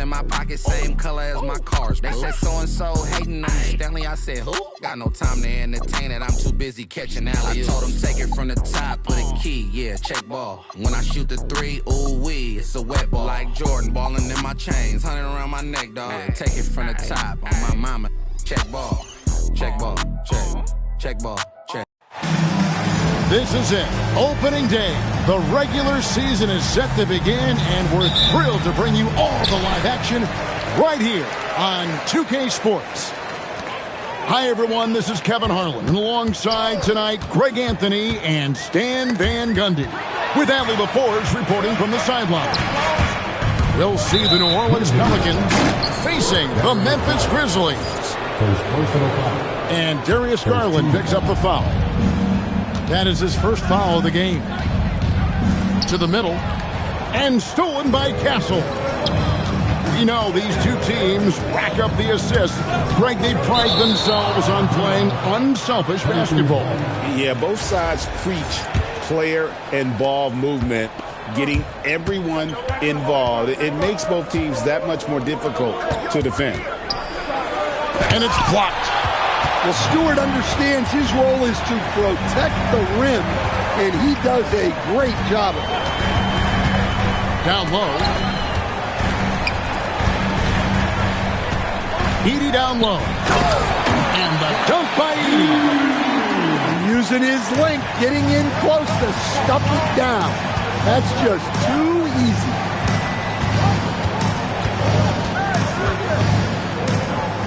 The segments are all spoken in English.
in my pocket, same color as my cars. They said so-and-so hating on me, Stanley. I said, who? Got no time to entertain it, I'm too busy catching alley-oops. I told him take it from the top, put a key, yeah, check ball. When I shoot the three, ooh-wee, it's a wet ball. Like Jordan, balling in my chains, 100 around my neck, dog. Yeah, take it from the top, on my mama, check ball, check ball, check ball, check. This is it, opening day. The regular season is set to begin, and we're thrilled to bring you all the live action right here on 2K Sports. Hi, everyone. This is Kevin Harlan, and alongside tonight, Greg Anthony and Stan Van Gundy, with Allie LaForge reporting from the sideline. We'll see the New Orleans Pelicans facing the Memphis Grizzlies. And Darius Garland picks up the foul. That is his first foul of the game. To the middle. And stolen by Castle. You know, these two teams rack up the assists. Greg, they pride themselves on playing unselfish basketball. Yeah, both sides preach player-involved movement, getting everyone involved. It makes both teams that much more difficult to defend. And it's blocked. Well, Stewart understands his role is to protect the rim, and he does a great job of it. Down low. Edey down low. And the dunk by Edey. And using his length, getting in close to stuff it down. That's just too easy.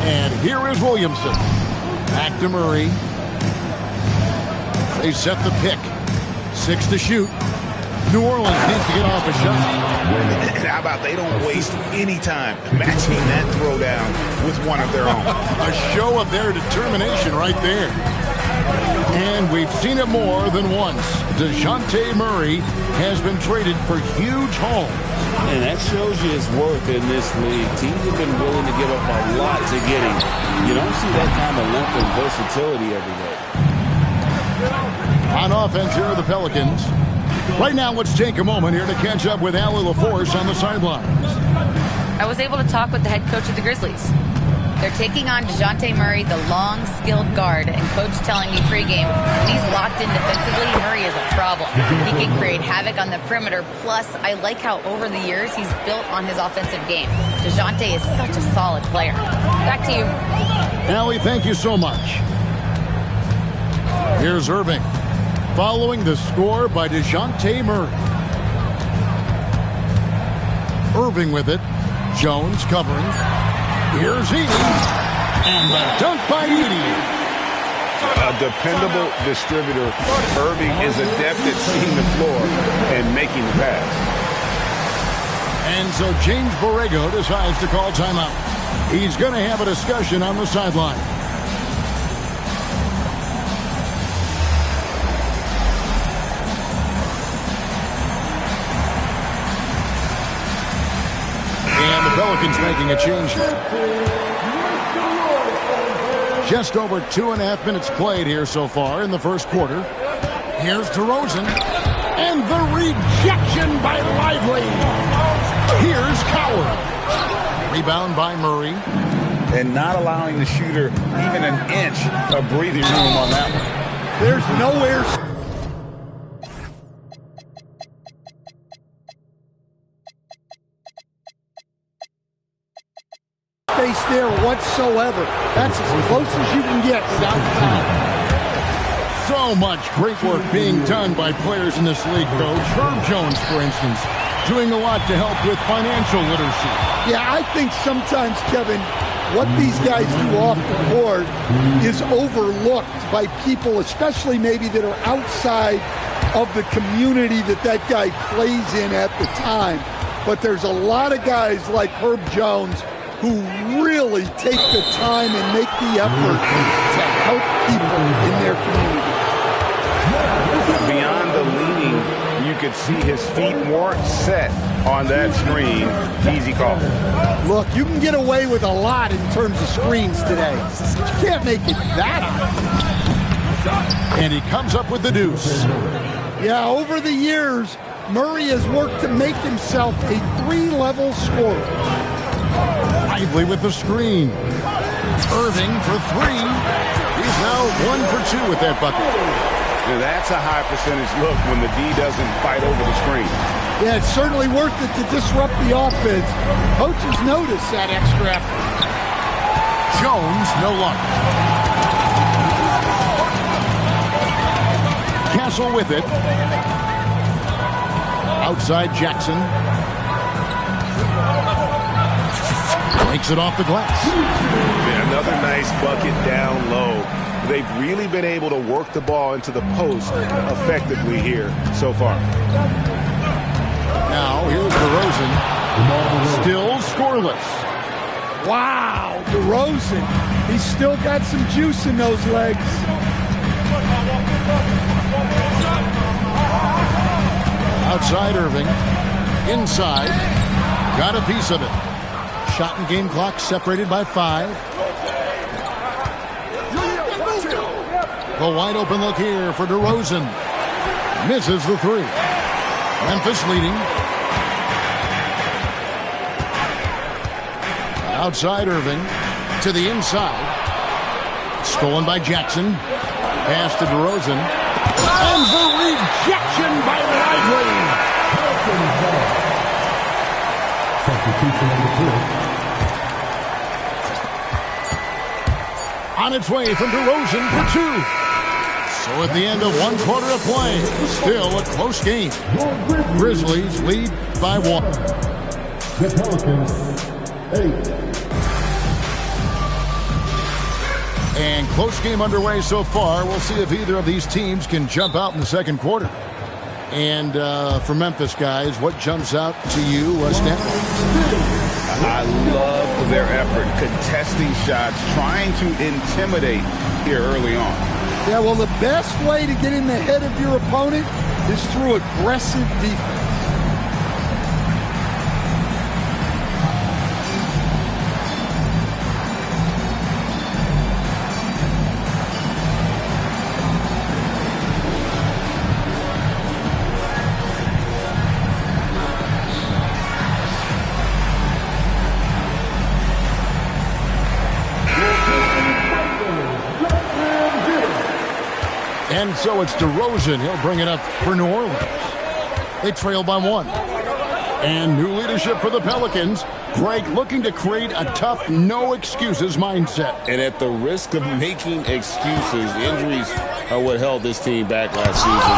And here is Williamson. Back to Murray. They set the pick. 6 to shoot. New Orleans needs to get off a shot. And how about they don't waste any time matching that throwdown with one of their own. A show of their determination right there. And we've seen it more than once. DeJounte Murray has been traded for huge hauls. And that shows you his worth in this league. Teams have been willing to give up a lot to get him. You don't see that kind of length and versatility every day. On offense, here are the Pelicans. Right now, let's take a moment here to catch up with Allie LaForge on the sidelines. I was able to talk with the head coach of the Grizzlies. They're taking on DeJounte Murray, the long, skilled guard, and coach telling me pregame, when he's locked in defensively, Murray is a problem. He can create havoc on the perimeter, plus I like how over the years he's built on his offensive game. DeJounte is such a solid player. Back to you. Allie, thank you so much. Here's Irving, following the score by DeJounte Murray. Irving with it. Jones covering. Here's Edey. And the dunk by Edey. A dependable distributor. Irving is adept at seeing the floor and making the pass. And so James Borrego decides to call timeout. He's going to have a discussion on the sideline. And the Pelicans making a change here. Just over 2.5 minutes played here so far in the first quarter. Here's DeRozan. And the rejection by Lively. Here's Coward. Rebound by Murray. And not allowing the shooter even an inch of breathing room on that one. There's nowhere space there whatsoever. That's as close as you can get without foul. So much great work being done by players in this league, Coach. Herb Jones, for instance, doing a lot to help with financial literacy. Yeah, I think sometimes, Kevin, what these guys do off the court is overlooked by people, especially maybe that are outside of the community that guy plays in at the time. But there's a lot of guys like Herb Jones who really take the time and make the effort to help people in their community. Beyond the leaning, you could see his feet more set on that screen. Easy call. Look, you can get away with a lot in terms of screens today. You can't make it that high. And he comes up with the deuce. Yeah, over the years, Murray has worked to make himself a 3-level scorer. Lively with the screen. Irving for three. He's now 1 for 2 with that bucket. Now that's a high percentage look when the D doesn't fight over the screen. Yeah, it's certainly worth it to disrupt the offense. Coaches notice that extra effort. Jones, no luck. Castle with it. Outside Jackson. Takes it off the glass. Yeah, another nice bucket down low. They've really been able to work the ball into the post effectively here so far. Now, here's DeRozan. Still scoreless. Wow, DeRozan. He's still got some juice in those legs. Outside Irving. Inside. Got a piece of it. Shot and game clock separated by 5. The wide open look here for DeRozan. Misses the 3. Memphis leading. Outside Irving. To the inside. Stolen by Jackson. Pass to DeRozan. And the rejection by Lively. On its way from DeRozan for 2. So at the end of 1 quarter of play, still a close game. Grizzlies lead by 1. The Pelicans, 8. And close game underway so far. We'll see if either of these teams can jump out in the second quarter. And for Memphis, guys, what jumps out to you, Stanley? I love their effort, contesting shots, trying to intimidate here early on. Yeah, well, the best way to get in the head of your opponent is through aggressive defense. And so it's DeRozan. He'll bring it up for New Orleans. They trail by 1. And new leadership for the Pelicans. Greg looking to create a tough, no-excuses mindset. And at the risk of making excuses, injuries are what held this team back last season.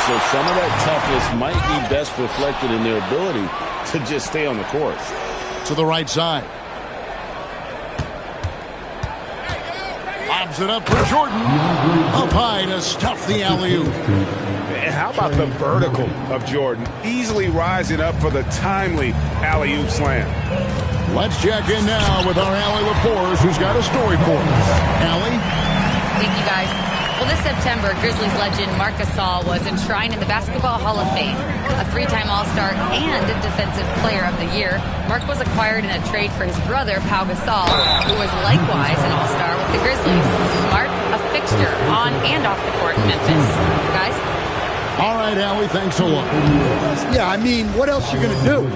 So some of that toughness might be best reflected in their ability to just stay on the court. To the right side. Lobs it up for Jordan. Up high to stuff the alley-oop. And how about the vertical of Jordan? Easily rising up for the timely alley-oop slam. Let's check in now with our Allie Lafours, who's got a story for us. Allie? Thank you, guys. Well, this September, Grizzlies legend Marc Gasol was enshrined in the Basketball Hall of Fame. A 3-time All-Star and Defensive Player of the Year, Marc was acquired in a trade for his brother, Pau Gasol, who was likewise an All-Star with the Grizzlies. Marc, a fixture on and off the court in Memphis. Guys? All right, Allie, thanks a lot. Yeah, I mean, what else you going to do?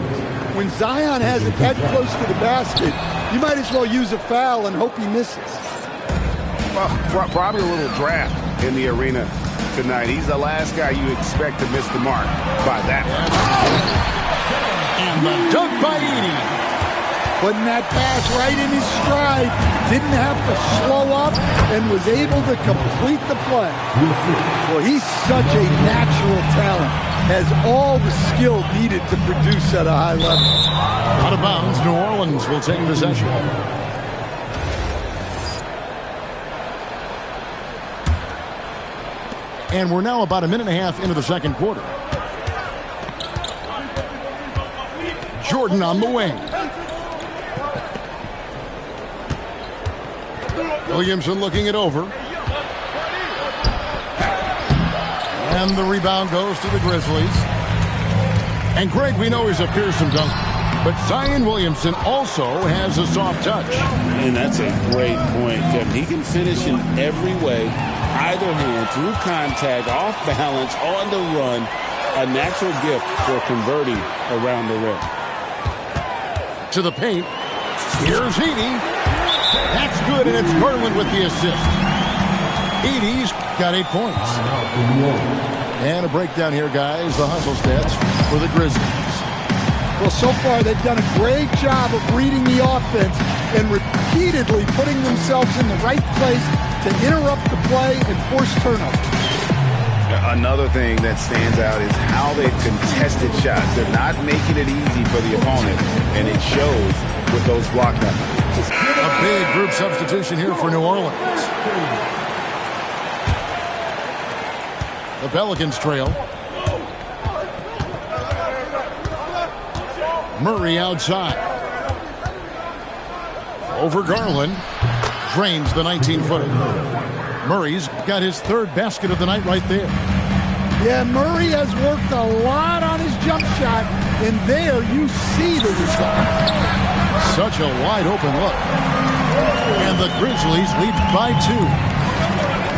When Zion has it that close to the basket, you might as well use a foul and hope he misses. Well, probably a little draft in the arena tonight. He's the last guy you expect to miss the mark by that much. And the dunk by Edey. Putting that pass right in his stride. Didn't have to slow up and was able to complete the play. Well, he's such a natural talent. Has all the skill needed to produce at a high level. Out of bounds, New Orleans will take possession. And we're now about a minute and a half into the second quarter. Jordan on the wing. Williamson looking it over. And the rebound goes to the Grizzlies. And Greg, we know he's a fearsome dunker, but Zion Williamson also has a soft touch. And that's a great point, Kevin. He can finish in every way, either hand, through contact, off balance, on the run. A natural gift for converting around the rim. To the paint. Here's Edey. That's good, and it's Garland with the assist. Edey's got 8 points. And a breakdown here, guys. The hustle stats for the Grizzlies. Well, so far they've done a great job of reading the offense and repeatedly putting themselves in the right place to interrupt the play and force turnovers. Another thing that stands out is how they've contested shots. They're not making it easy for the opponent, and it shows with those block numbers. A big group substitution here for New Orleans. The Pelicans trail. Murray outside. Over Garland. Drains the 19-footer. Murray's got his 3rd basket of the night right there. Yeah, Murray has worked a lot on his jump shot, and there you see the result. Such a wide open look. And the Grizzlies lead by 2.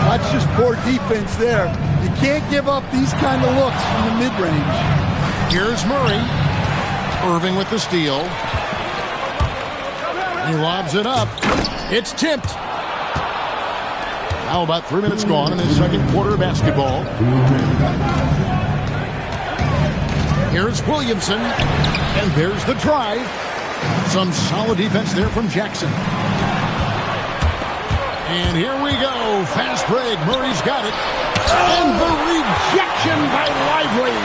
That's just poor defense there. You can't give up these kind of looks from the mid-range. Here's Murray. Irving with the steal. He lobs it up. It's tipped. Now about 3 minutes gone in the second quarter of basketball. Here's Williamson. And there's the drive. Some solid defense there from Jackson. And here we go. Fast break. Murray's got it. And the rejection by Lively.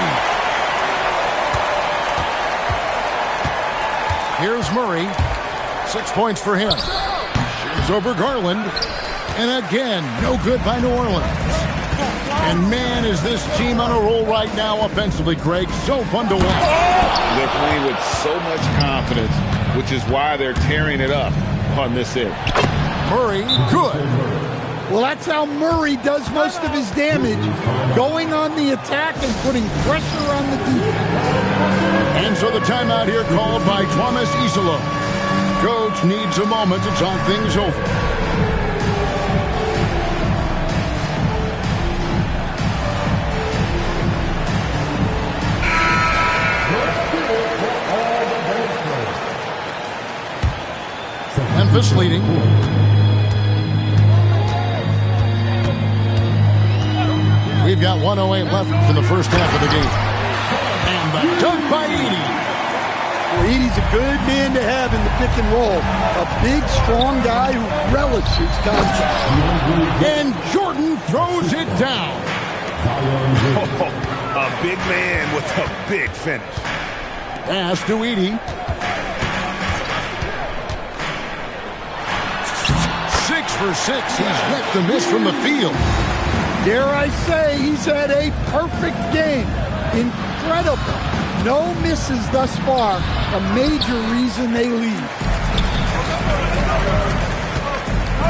Here's Murray. 6 points for him. Shoots over Garland. And again, no good by New Orleans. And man, is this team on a roll right now offensively, Greg. So fun to watch. They're playing with so much confidence, which is why they're tearing it up on this end. Murray, good. Well, that's how Murray does most of his damage, going on the attack and putting pressure on the defense. And so the timeout here called by Thomas Isola. Coach needs a moment to talk things over. Memphis leading. We've got 1:08 left in the first half of the game. And the dunk by Edey. Well, Edey's a good man to have in the pick and roll. A big, strong guy who relishes contact. And Jordan throws it down. A big man with a big finish. Pass to Edey. 6 for 6. He's yet to miss from the field. Dare I say, he's had a perfect game. Incredible. No misses thus far. A major reason they lead.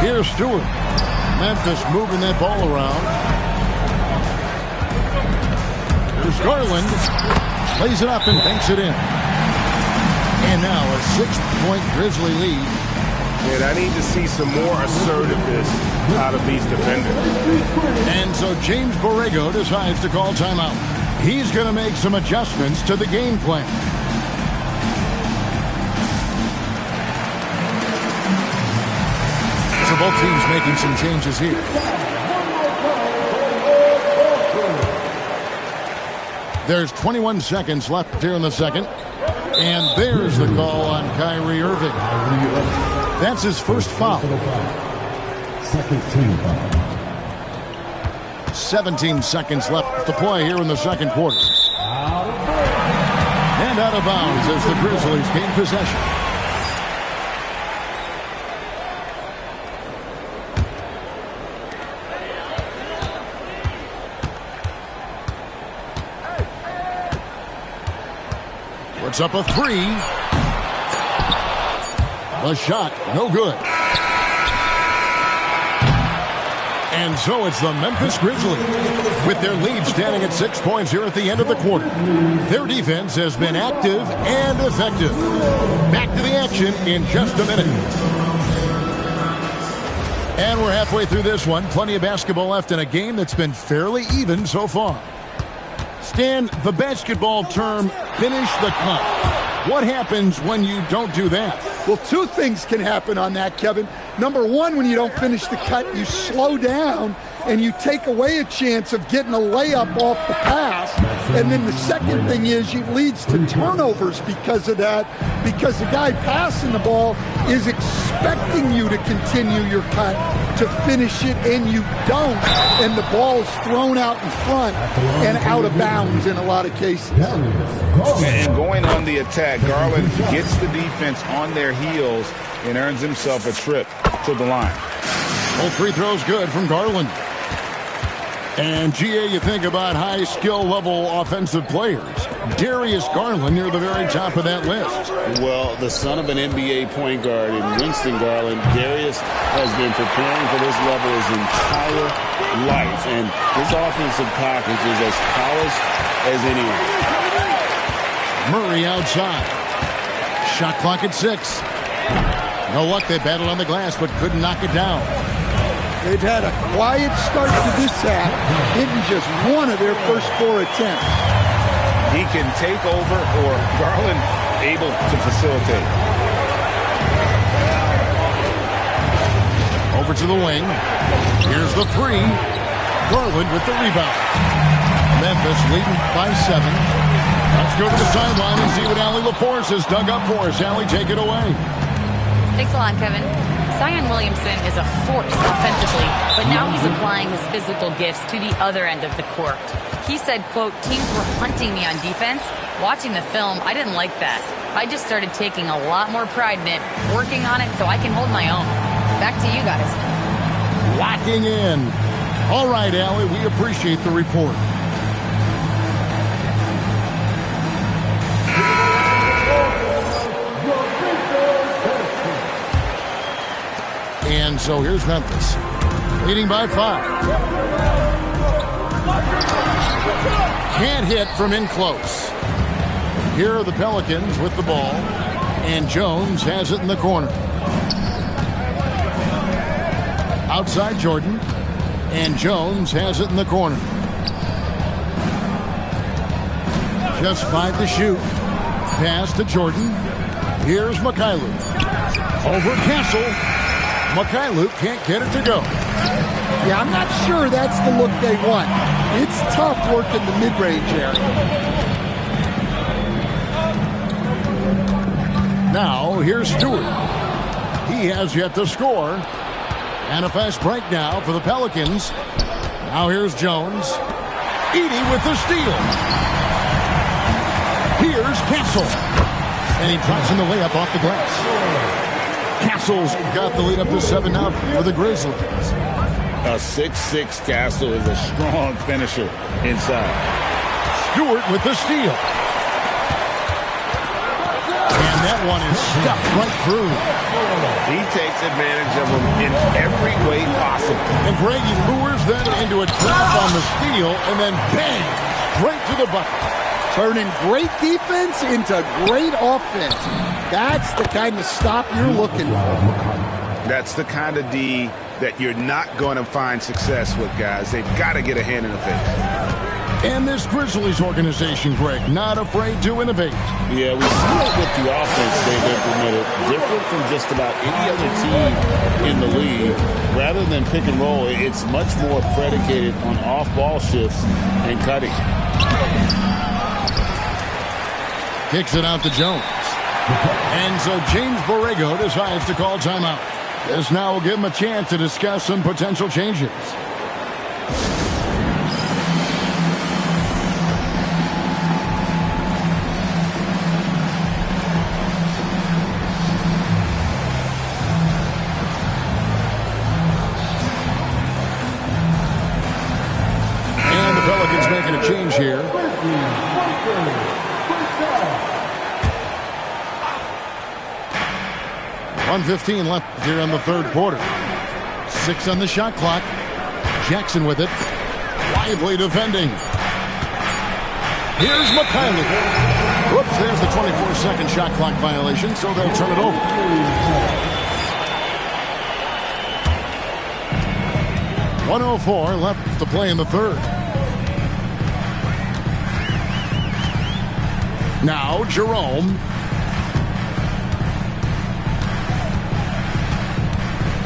Here's Stewart. Memphis moving that ball around. Here's Garland. Plays it up and banks it in. And now a 6-point Grizzly lead. And I need to see some more assertiveness out of these defenders. And so James Borrego decides to call timeout. He's going to make some adjustments to the game plan. So both teams making some changes here. There's 21 seconds left here in the second. And there's the call on Kyrie Irving. That's his first foul. Second team foul. 17 seconds left to play here in the second quarter. And out of bounds as the Grizzlies gain possession. Puts up a 3. The shot, no good. And so it's the Memphis Grizzlies with their lead standing at 6 points here at the end of the quarter. Their defense has been active and effective. Back to the action in just a minute. And we're halfway through this one. Plenty of basketball left in a game that's been fairly even so far. Stan, the basketball term, finish the cut. What happens when you don't do that? Well, two things can happen on that, Kevin. Number one, when you don't finish the cut, you slow down and you take away a chance of getting a layup off the pass. And then the second thing is it leads to turnovers because of that, because the guy passing the ball is expecting you to continue your cut, to finish it, and you don't. And the ball is thrown out in front and out of bounds in a lot of cases. And going on the attack, Garland gets the defense on their heels and earns himself a trip to the line. Both free throws good from Garland. And, GA, you think about high skill level offensive players. Darius Garland near the very top of that list. Well, the son of an NBA point guard in Winston Garland, Darius has been preparing for this level his entire life. And his offensive package is as polished as anyone. Murray outside. Shot clock at 6. No luck. They battled on the glass but couldn't knock it down. They've had a quiet start to this half, hitting just one of their first 4 attempts. He can take over, or Garland able to facilitate. Over to the wing. Here's the 3. Garland with the rebound. Memphis leading by 7. Let's go to the sideline and see what Allie LaForce has dug up for us. Allie, take it away. Thanks a lot, Kevin. Zion Williamson is a force offensively, but now he's applying his physical gifts to the other end of the court. He said, quote, teams were hunting me on defense. Watching the film, I didn't like that. I just started taking a lot more pride in it, working on it so I can hold my own. Back to you guys. Locking in. All right, Allie, we appreciate the report. And so here's Memphis, leading by 5. Can't hit from in close. Here are the Pelicans with the ball, and Jones has it in the corner. Outside Jordan, and Jones has it in the corner. Just 5 to shoot. Pass to Jordan. Here's Mykhailiuk. Over Castle. Mykhailiuk can't get it to go. Yeah, I'm not sure that's the look they want. It's tough working the mid-range area. Now, here's Stewart. He has yet to score. And a fast break now for the Pelicans. Now here's Jones. Edey with the steal. Here's Castle. And he drops in the layup off the glass. Castle's got the lead up to 7 now for the Grizzlies. A 6'6" Castle is a strong finisher inside. Stewart with the steal. And that one is stuffed right through. He takes advantage of them in every way possible. And Greg, he lures them into a trap on the steal, and then bang, straight to the bucket. Turning great defense into great offense. That's the kind of stop you're looking for. That's the kind of D that you're not going to find success with, guys. They've got to get a hand in the face. And this Grizzlies organization, Greg, not afraid to innovate. Yeah, we see that with the offense they've implemented. Different from just about any other team in the league. Rather than pick and roll, it's much more predicated on off-ball shifts and cutting. Kicks it out to Jones. And so James Borrego decides to call timeout. This now will give him a chance to discuss some potential changes. And the Pelicans making a change here. 1:15 left here in the third quarter. 6 on the shot clock. Jackson with it. Lively defending. Here's Mykhailiuk. Whoops, there's the 24-second shot clock violation, so they'll turn it over. .104 left to play in the third. Now Jerome.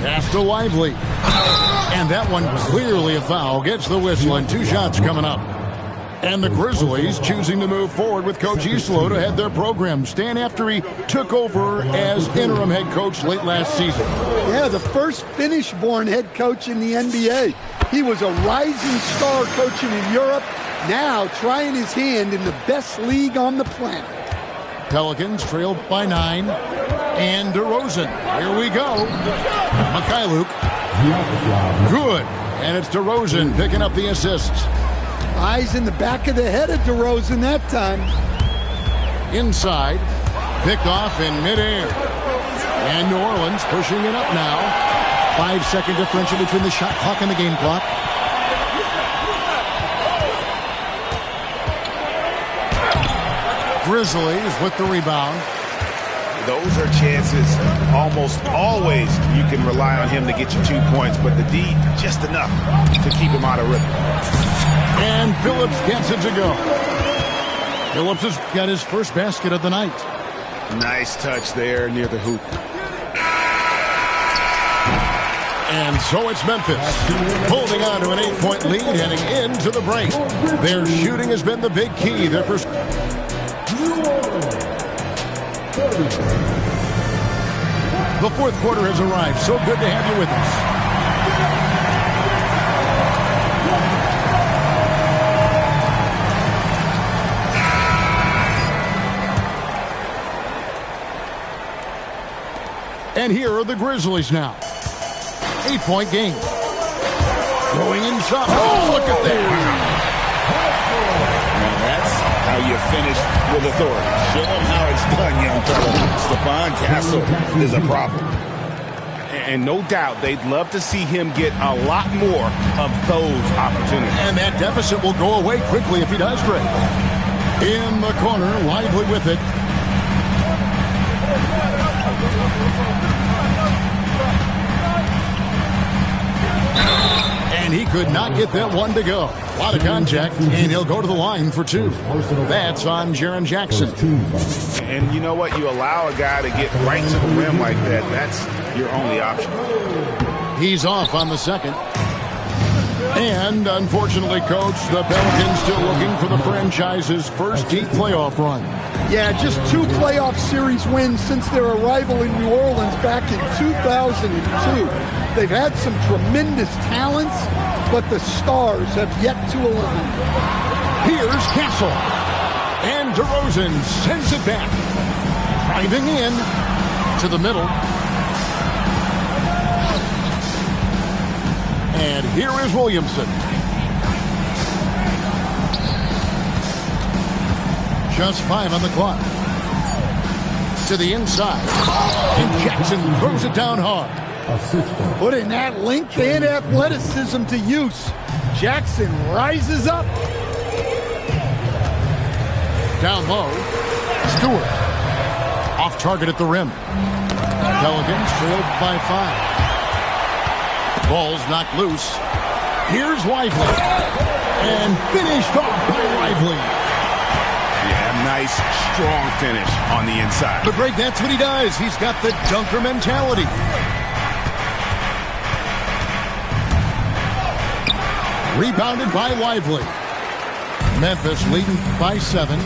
Pass to Lively. And that one clearly a foul. Gets the whistle and 2 shots coming up. And the Grizzlies choosing to move forward with Coach Isolo to head their program. Stan, after he took over as interim head coach late last season. Yeah, the first Finnish-born head coach in the NBA. He was a rising star coaching in Europe, now trying his hand in the best league on the planet. Pelicans trailed by 9. And DeRozan. Here we go. Mikhailuk. Good. And it's DeRozan picking up the assists. Eyes in the back of the head of DeRozan that time. Inside. Picked off in midair. And New Orleans pushing it up now. 5-second differential between the shot clock and the game clock. Grizzlies with the rebound. Those are chances almost always you can rely on him to get you 2 points, but the D just enough to keep him out of rhythm. And Phillips gets it to go. Phillips has got his first basket of the night. Nice touch there near the hoop. And so it's Memphis holding on to an 8-point lead heading into the break. Their shooting has been the big key. The fourth quarter has arrived. So good to have you with us. And here are the Grizzlies now. 8-point game. Going inside. Oh, look at that. Now that's how you finish with authority. Show them how it's done, young fella. Stephon Castle is a problem. And no doubt they'd love to see him get a lot more of those opportunities. And that deficit will go away quickly if he does, Greg. In the corner, Lively with it. And he could not get that one to go. A lot of contact, and he'll go to the line for 2. That's on Jaren Jackson. And you know what? You allow a guy to get right to the rim like that. That's your only option. He's off on the second. And unfortunately, Coach, the Pelicans still looking for the franchise's first deep playoff run. Yeah, just 2 playoff series wins since their arrival in New Orleans back in 2002. They've had some tremendous talents, but the stars have yet to align. Here's Castle. And DeRozan sends it back. Driving in to the middle. And here is Williamson. Just 5 on the clock. To the inside. And Jackson throws it down hard. Putting that length and athleticism to use. Jackson rises up. Down low. Stewart. Off target at the rim. Pelicans trailed by 5. Ball's knocked loose. Here's Lively. And finished off by Lively. Yeah, nice, strong finish on the inside. But Greg, that's what he does. He's got the dunker mentality. Rebounded by Lively. Memphis leading by 7.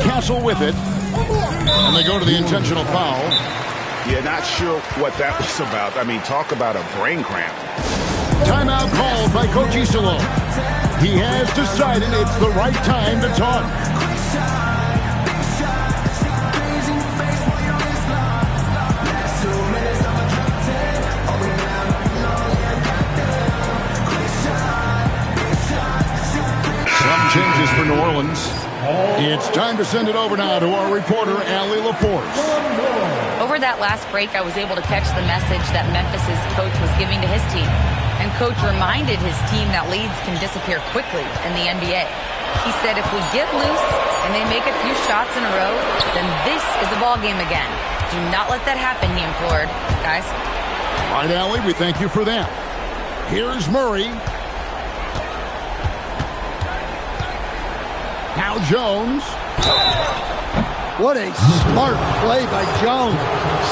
Castle with it. And they go to the intentional foul. Yeah, not sure what that was about. I mean, talk about a brain cramp. Timeout called by Coach Isolo. He has decided it's the right time to talk. Some changes for New Orleans. It's time to send it over now to our reporter, Allie LaForce. Over that last break, I was able to catch the message that Memphis's coach was giving to his team. And coach reminded his team that leads can disappear quickly in the NBA. He said if we get loose and they make a few shots in a row, then this is a ball game again. Do not let that happen, he implored. Guys. All right, Allie, we thank you for that. Here's Murray. Now Jones. What a smart play by Jones.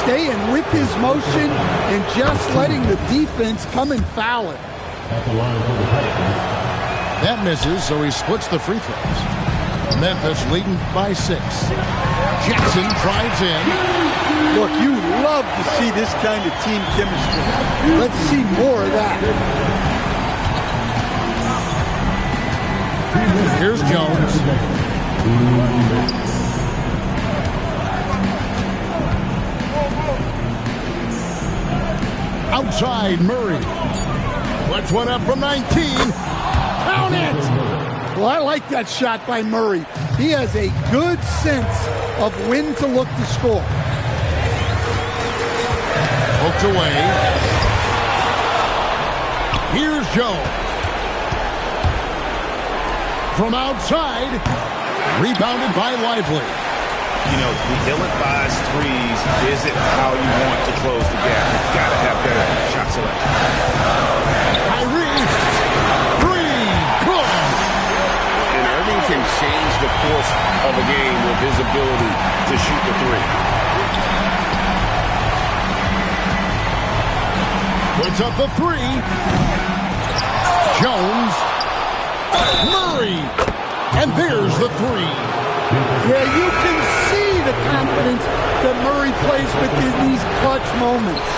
Staying with his motion and just letting the defense come and foul it. At the line for the Pelicans. That misses, so he splits the free throws. Memphis leading by 6. Jackson drives in. Look, you love to see this kind of team chemistry. Let's see more of that. Here's Jones. Outside Murray. Puts one up from 19. Count it! Well, I like that shot by Murray. He has a good sense of when to look to score. Poked away. Here's Jones. From outside. Rebounded by Lively. You know, the ill-advised threes isn't how you want to close the gap. You've got to have better shot selection. Kyrie. Three. Good. And Irving can change the course of a game with his ability to shoot the three. Puts up the 3. Jones. Murray. And there's the 3. Yeah, you can see the confidence that Murray plays with in these clutch moments.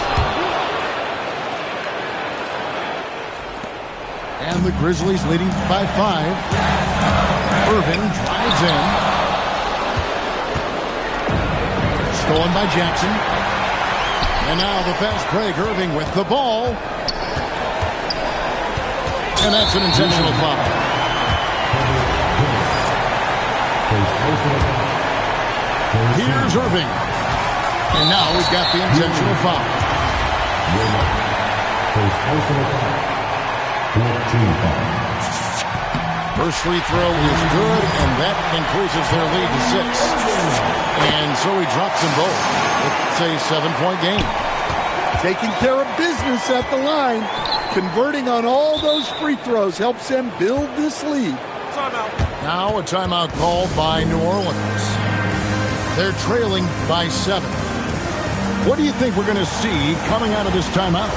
And the Grizzlies leading by 5. Irving drives in. Stolen by Jackson. And now the fast break. Irving with the ball. And that's an intentional foul. Here's Irving. And now we've got the intentional foul. First free throw is good, and that increases their lead to 6. And so he drops them both. It's a 7-point game. Taking care of business at the line, converting on all those free throws helps them build this lead. Now a timeout called by New Orleans. They're trailing by 7. What do you think we're going to see coming out of this timeout?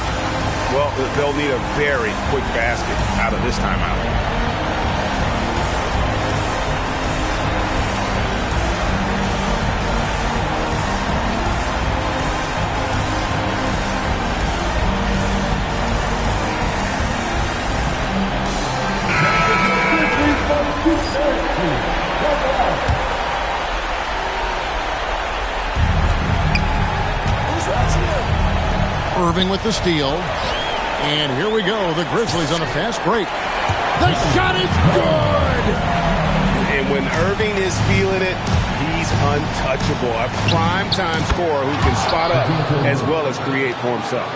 Well, they'll need a very quick basket out of this timeout. Irving with the steal. And here we go. The Grizzlies on a fast break. The shot is good! And when Irving is feeling it, he's untouchable. A prime-time scorer who can spot up as well as create for himself.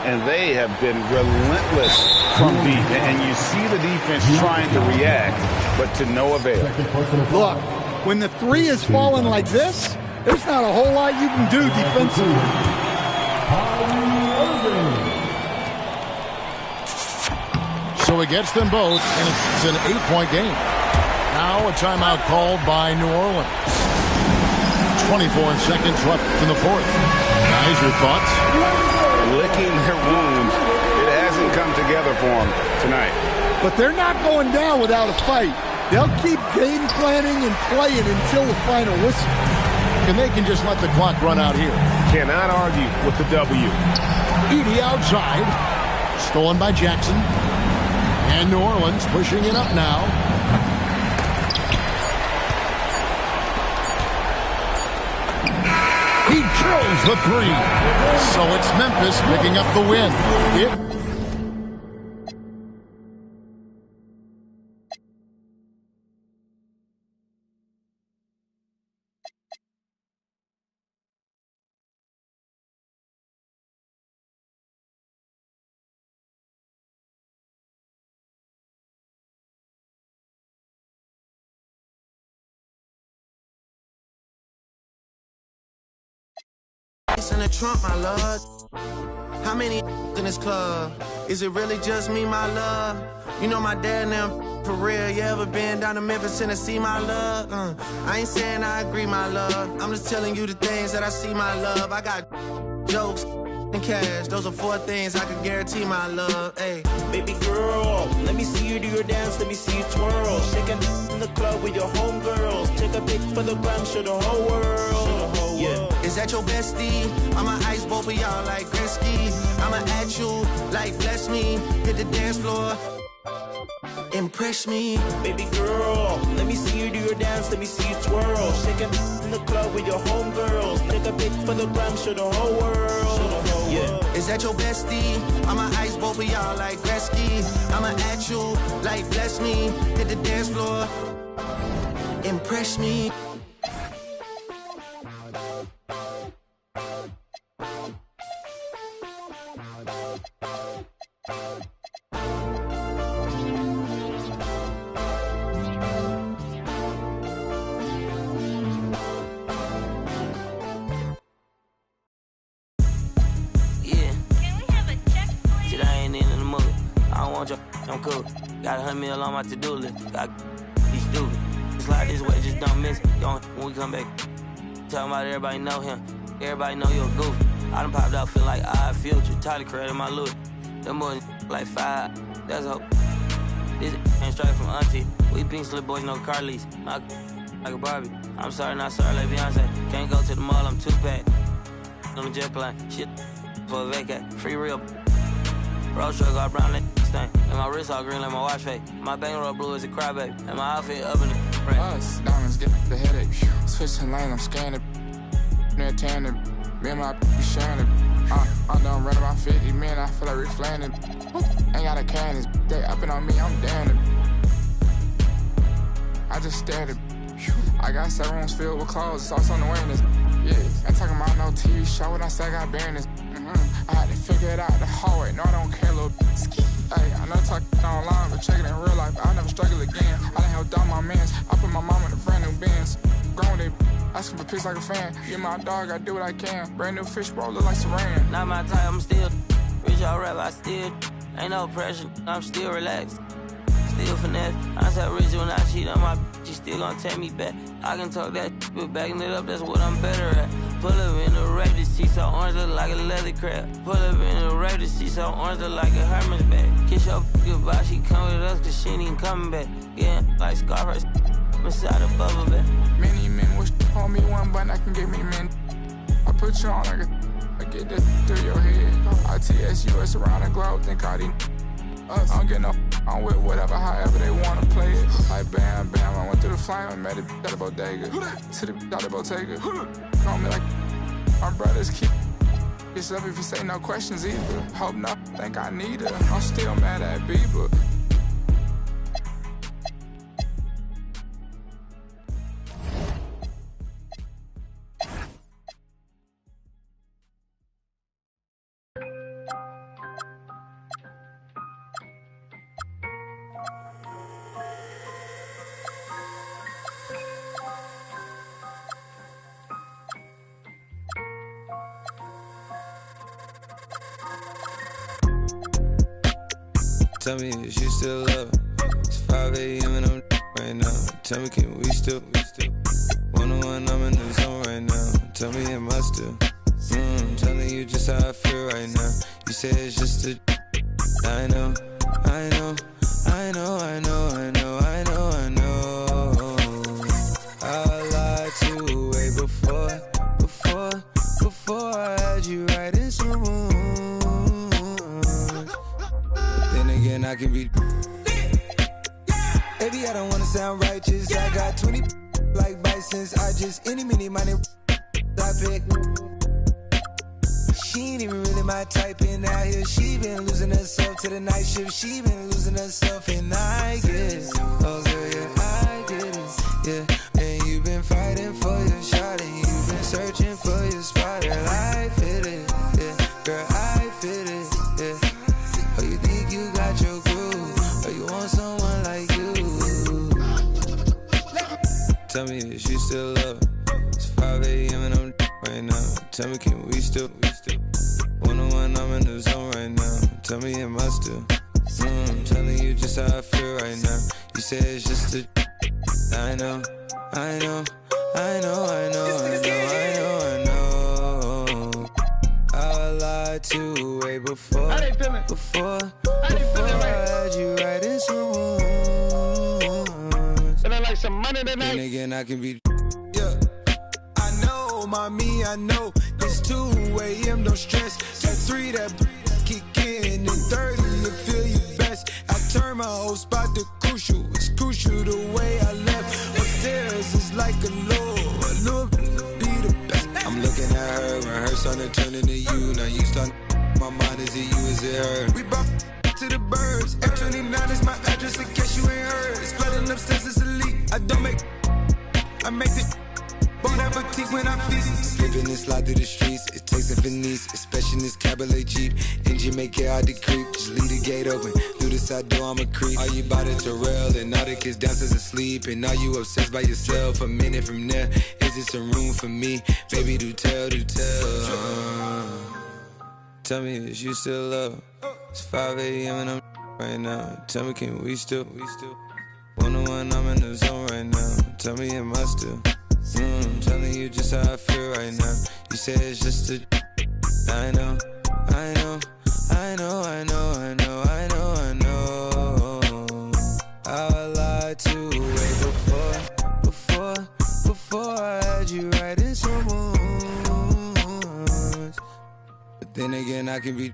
And they have been relentless from deep. And you see the defense trying to react, but to no avail. Look, when the 3 is falling like this, there's not a whole lot you can do defensively. So he gets them both, and it's an 8-point game. Now a timeout called by New Orleans. 24 seconds left in the 4th. Guys, your thoughts? Licking their wounds. It hasn't come together for them tonight. But they're not going down without a fight. They'll keep game planning and playing until the final whistle. And they can just let the clock run out here. Cannot argue with the W. Edey outside. Stolen by Jackson. And New Orleans pushing it up now. He drills the 3. So it's Memphis picking up the win. In the trunk, my lord. How many in this club. Is it really just me, my love? You know my dad now, for real. You ever been down to Memphis, Tennessee, my love? I ain't saying I agree, my love. I'm just telling you the things that I see, my love. I got jokes and cash. Those are 4 things I can guarantee, my love. Hey, baby girl, let me see you do your dance, let me see you twirl. Shaking in the club with your homegirls. Take a pic for the gram, show the whole world. Yeah. Is that your bestie? I'ma ice both of y'all like Gretzky. I'ma at you like bless me. Hit the dance floor, impress me. Baby girl, let me see you do your dance, let me see you twirl. Shaking in the club with your homegirls. Take a pic for the gram, show the whole world. Yeah. Is that your bestie? I'ma ice both of y'all like Gretzky. I'ma at you like bless me. Hit the dance floor, impress me. I'm cool. Got 100 mil on my to-do list. Got be stupid. Slide this way, just don't miss it. Going when we come back. Talking about everybody know him. Everybody know you're a goof. I done popped out, feel like Odd Future. Tyler created my look. Them boys like 5. That's a hope. This ain't straight from auntie. We pink slip boys, no car lease. Like a Barbie. I'm sorry, not sorry, like Beyonce. Can't go to the mall, I'm 2-pack. On the jet plane. Shit for a vacate. Free real. Road truck got brown like thing. And my wrist all green like my watch face. My bankroll blue as a crybaby. And my outfit up in the rain. Us, diamonds get the headache. Switching lanes, I'm scanning. Near tanning. Me and my be sharing it. I'm done running my 50 men, I feel like Rick Flanders. Ain't got a cannon. They upping on me, I'm down it. I just stared at. I got 7 rooms filled with clothes, it's also on the awareness. Yeah, ain't talking about no TV show when I say I got bareness. I had to figure it out the hallway. No, I don't care, little ski. Hey, I know talking online, but check it in real life. I'll never struggle again. I done helped out my mans. I put my mom in a brand new Benz. Grown they asking for pics like a fan. You my dog, I do what I can. Brand new fish bowl, look like Saran. Not my type, I'm still rich, all rap, I still ain't no pressure. I'm still relaxed, still finesse. I said rich when I cheat on my bitch, she still gon' take me back. I can talk that but backing it up, that's what I'm better at. Pull up in the rape, the seat so orange look like a leather crab. Pull up in the rape, the seat so orange look like a Hermes bag. Kiss your goodbye, she come with us cause she ain't even coming back. Yeah, like Scarface inside a bubble bag. Many men wish on me one button, I can give me men. I put you on like I get this through your head. ITS-US around the globe, think all these us. I don't get no, I'm with whatever, however they wanna play it. Like bam, bam, I went through the flame and met it at the bodega. To the out the Bottega. Call me like my brothers keep yourself if you say no questions either. Hope not, think I need her. I'm still mad at Bieber. Tell me if you still love her. It's 5 a.m. and I'm right now. Tell me, can we still? 1-on-1, I'm in the zone right now. Tell me, am I still? Telling you just how I feel right now. You say it's just a. I know. I lied to you way before I had you right in some mood. Then again, I can be. Baby, I don't wanna sound righteous. I got 20 like Bisons. I just any money I pick. She ain't even really my type, and out here she been losing herself to the night shift. She been losing herself, and I get it. Oh girl, yeah, I get it. Yeah, and you been fighting for your shot, and you been searching for your spot, and I feel it. Yeah, girl, I feel it. Yeah. Oh, you think you got your groove, or you want someone like you? Tell me if you still love her. It's 5 a.m. and I'm right now. Tell me, can we still? 1-on-1, I'm in the zone right now. tell me it must do. I'm telling you just how I feel right now. You say it's just a I know. I lied to way before I had you right in some wounds. And I like some money tonight. Then again, I can be. Yeah, I know, mommy, I know. It's 2 a.m. don't stress. 2-3 that kick in, and 30 to feel you best. I turn my whole spot to crucial. It's crucial the way I left. Upstairs is like a look be the best. I'm looking at her when her son turn into you. Now you start my mind, is it you, is it her? We brought to the birds. F29 is my address in case you ain't heard. It's flooding upstairs, it's elite. I make it. Bon appetit when I feast. Slipping and slide through the streets. It takes a finesse, especially in this cabaret Jeep. Engine make it hard to creep. Just leave the gate open. Through the side door, I'm a creep. Are you by the Terrell? And all the kids downstairs asleep. And are you obsessed by yourself? A minute from there, is there some room for me? Baby, do tell. Tell me, is you still love? It's 5 a.m. and I'm right now. Tell me, can we still? 101, I'm in the zone right now. Tell me, am I still? I'm telling you just how I feel right now. You say it's just a I know. How I lied to way before I had you right in some wounds. But then again, I can be.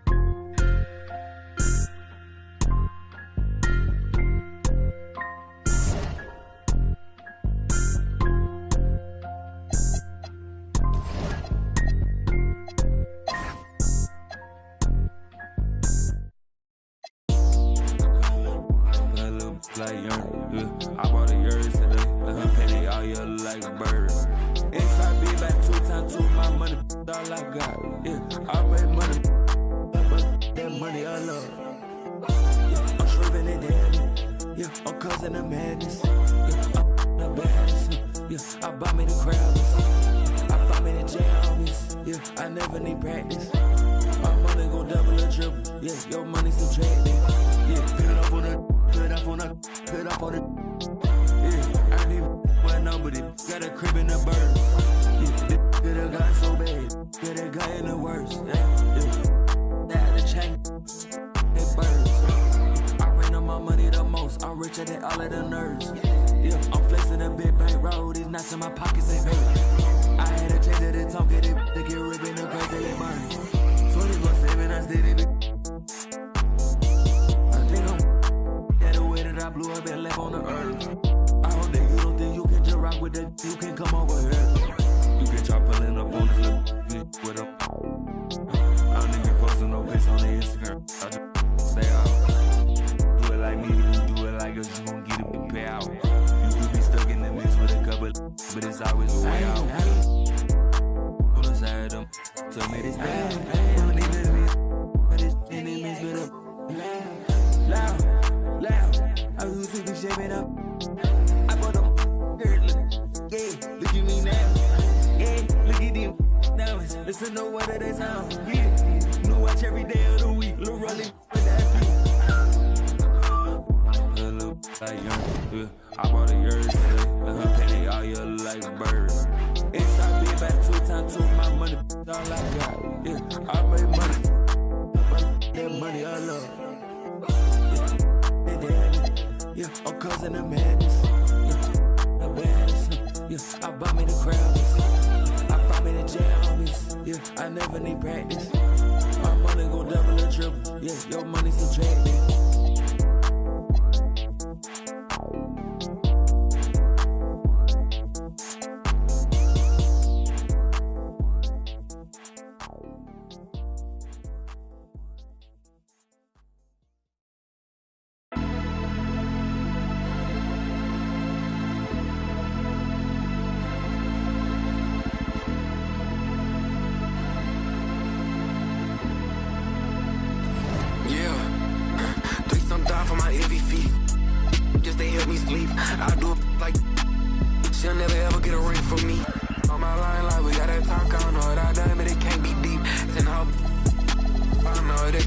Like young, I bought a yours today. Let her penny all year like a bird. Inside be back 2 times 2 my money, all I got. Yeah, I made money, but that money I love. Yeah, I'm shriving it down. Yeah, I'm causing the madness. Yeah, I'm the baddest. Yeah, I buy me the crowds. I buy me the jammies. Yeah, I never need practice. My money gon' double or triple. Yeah, your money subtracted. Yeah, put it up on the. Put up on it. Yeah, I need my number. Got a crib in the bird. Yeah, get a guy so bad. Get a guy in the worst. Yeah. That the chain. That birds. I bring up my money the most. I'm richer than all of the nerds. Yeah, I'm flexing a big bank road. These nuts in my pockets ain't hurt. I had a change of the talk of it. To get ripping the crazy they burn. 24/7, I did it. I blew up and left on the earth. I hope that you don't think you can just rock with that. You can come over here. You can try pulling up on this little with them. I don't even posting no pics on the Instagram. I just stay out. Do it like me, you do it like us. You gon' get it and pay out. You could be stuck in the mix with a couple, but it's always a way out. On the side of them, tell me this bad. Don't even me, but it's enemies with them. Loud. I was to be shaping up. I bought them girls. Yeah, look at me now. Yeah, look at them diamonds. Listen to what it is now. Yeah, new watch every day of the week. Lil' rolling with that beat. Like young, yeah. I bought a yours today. Let her penny all year like a bird. Inside be back 2 times 2 my money, all I got. Yeah, I made money. That money I love. Yeah, I'm causing the madness. Yeah, the baddest. Yeah, I buy me the crowds. I buy me the jammies. Yeah, I never need practice. My money gon' double or triple. Yeah, your money subtracted.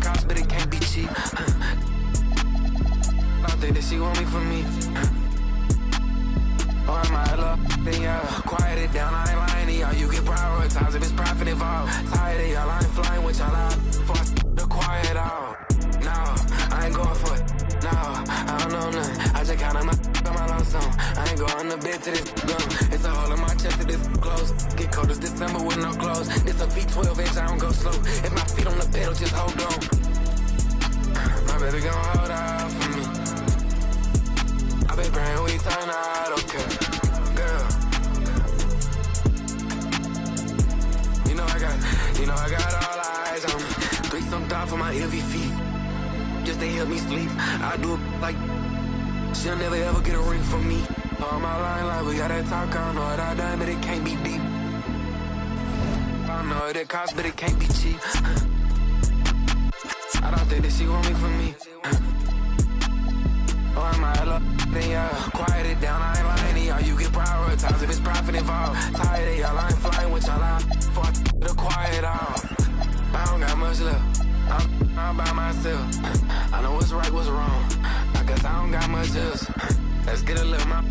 Cost, but it can't be cheap. prioritize if it's profit involved. Tired of y'all, I ain't flying with y'all out. Before I the quiet out. No, I ain't going for it. No, I don't know nothing. I just counted my on my lonesome. I ain't going to bed to this gun. It's a hole in my chest to this close. Get cold as December with no clothes. This a V12 inch, I don't go slow. If my feet on the pedal, just hold on. My baby gon' hold out for me. I been praying we turn out okay. Girl, you know I got all eyes on me. Threesome thought for my heavy feet. Just they help me sleep. I do it like she'll never ever get a ring from me. On my line like we gotta talk. I don't know what I done, but it can't be deep. I don't know what it costs, but it can't be cheap. I don't think that she want me for me. Oh, I might love then yeah. Quiet it down, I ain't lying to y'all. You get prioritized if it's profit involved. Tired of y'all, I ain't flying with y'all out. Before I the quiet out. I don't got much left. I'm by myself. I know what's right, what's wrong. I guess I don't got much else. Let's get a little more.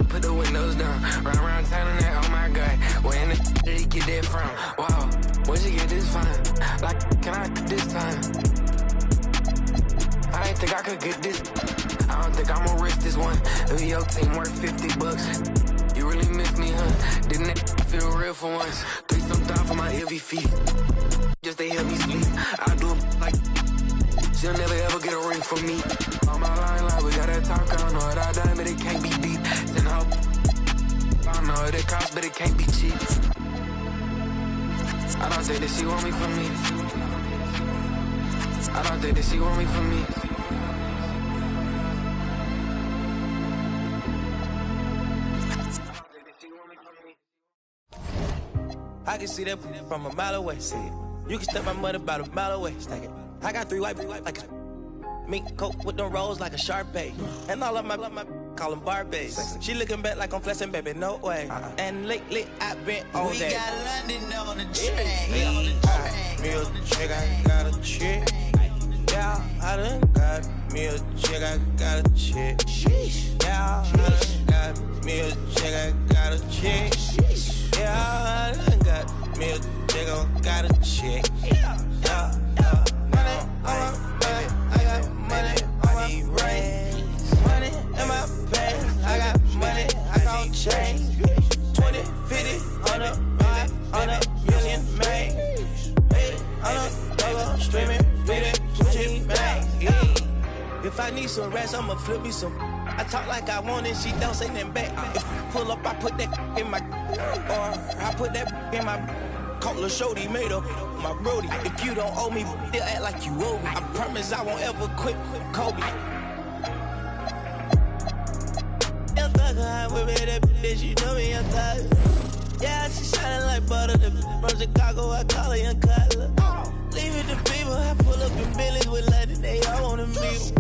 Put the windows down. Run around town and that, oh my God. Where in the did he get that from? Wow, where'd you get this from? Like, can I this time? I ain't think I could get this. I don't think I'ma risk this one. If your team worth $50, you really miss me, huh? Didn't it feel real for once? Threesome thought for my heavy feet. Just they help me sleep. I do it like she'll never ever get a ring from me. On my line like we gotta talk. I don't know what I done, but it can't be deep. Send hope. I don't know what it costs, but it can't be cheap. I don't think that she want me for me. I don't think that she want me for me. I can see that from a mile away. See it. You can step my money about a mile away. Stack it. I got 3 white like a mink coat with them rolls like a Sharpay. And all of my call them Barbies. She looking back like I'm flexing, baby, no way. And lately I've been on that. We got London on the train. Me a chick, I got a chick. Yeah, I done got me a chick, I got a chick. Yeah, I done got me a chick, I got a chick. Yeah, I done got me a chick, I got a chick. Yeah, money on my baby, I got money on my brain. Money in my pants, I got money, I got change. 20, 50, 100, 500 million, man. 800 dollar streaming, video, Gucci, man. If I need some rats, I'ma flip me some. I talk like I want it, she don't say nothing back. If you pull up, I put that in my, or I put that in my. Call a shorty made up my brody. If you don't owe me, they'll act like you owe me. I promise I won't ever quit Kobe. Young thugger, I'm with me, that bitch, you know me, I'm tired. Yeah, she shining like butter. The from Chicago, I call her Young Cutler. Leave it to people, I pull up in Billy's with London, they all wanna meet.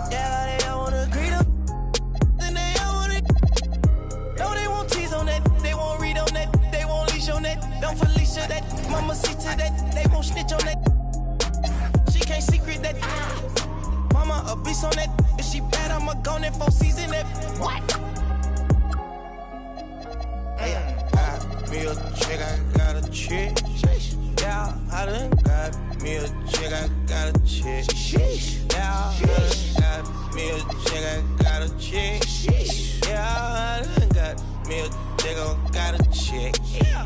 Yeah, they all wanna agree to. Then they all wanna. No, they won't tease on that, they won't read on that, they won't leash on that. Don't Felicia that, mama see to that, they won't snitch on that. She can't secret that. Mama a beast on that. If she bad, I'ma go in 4 season that. What? Me a chick, I got a chick. Yeah, I done got me a chick, I got a chick. Yeah, I done got me a chick, I got a chick. Yeah, I done got me a chick, I got a chick. Yeah.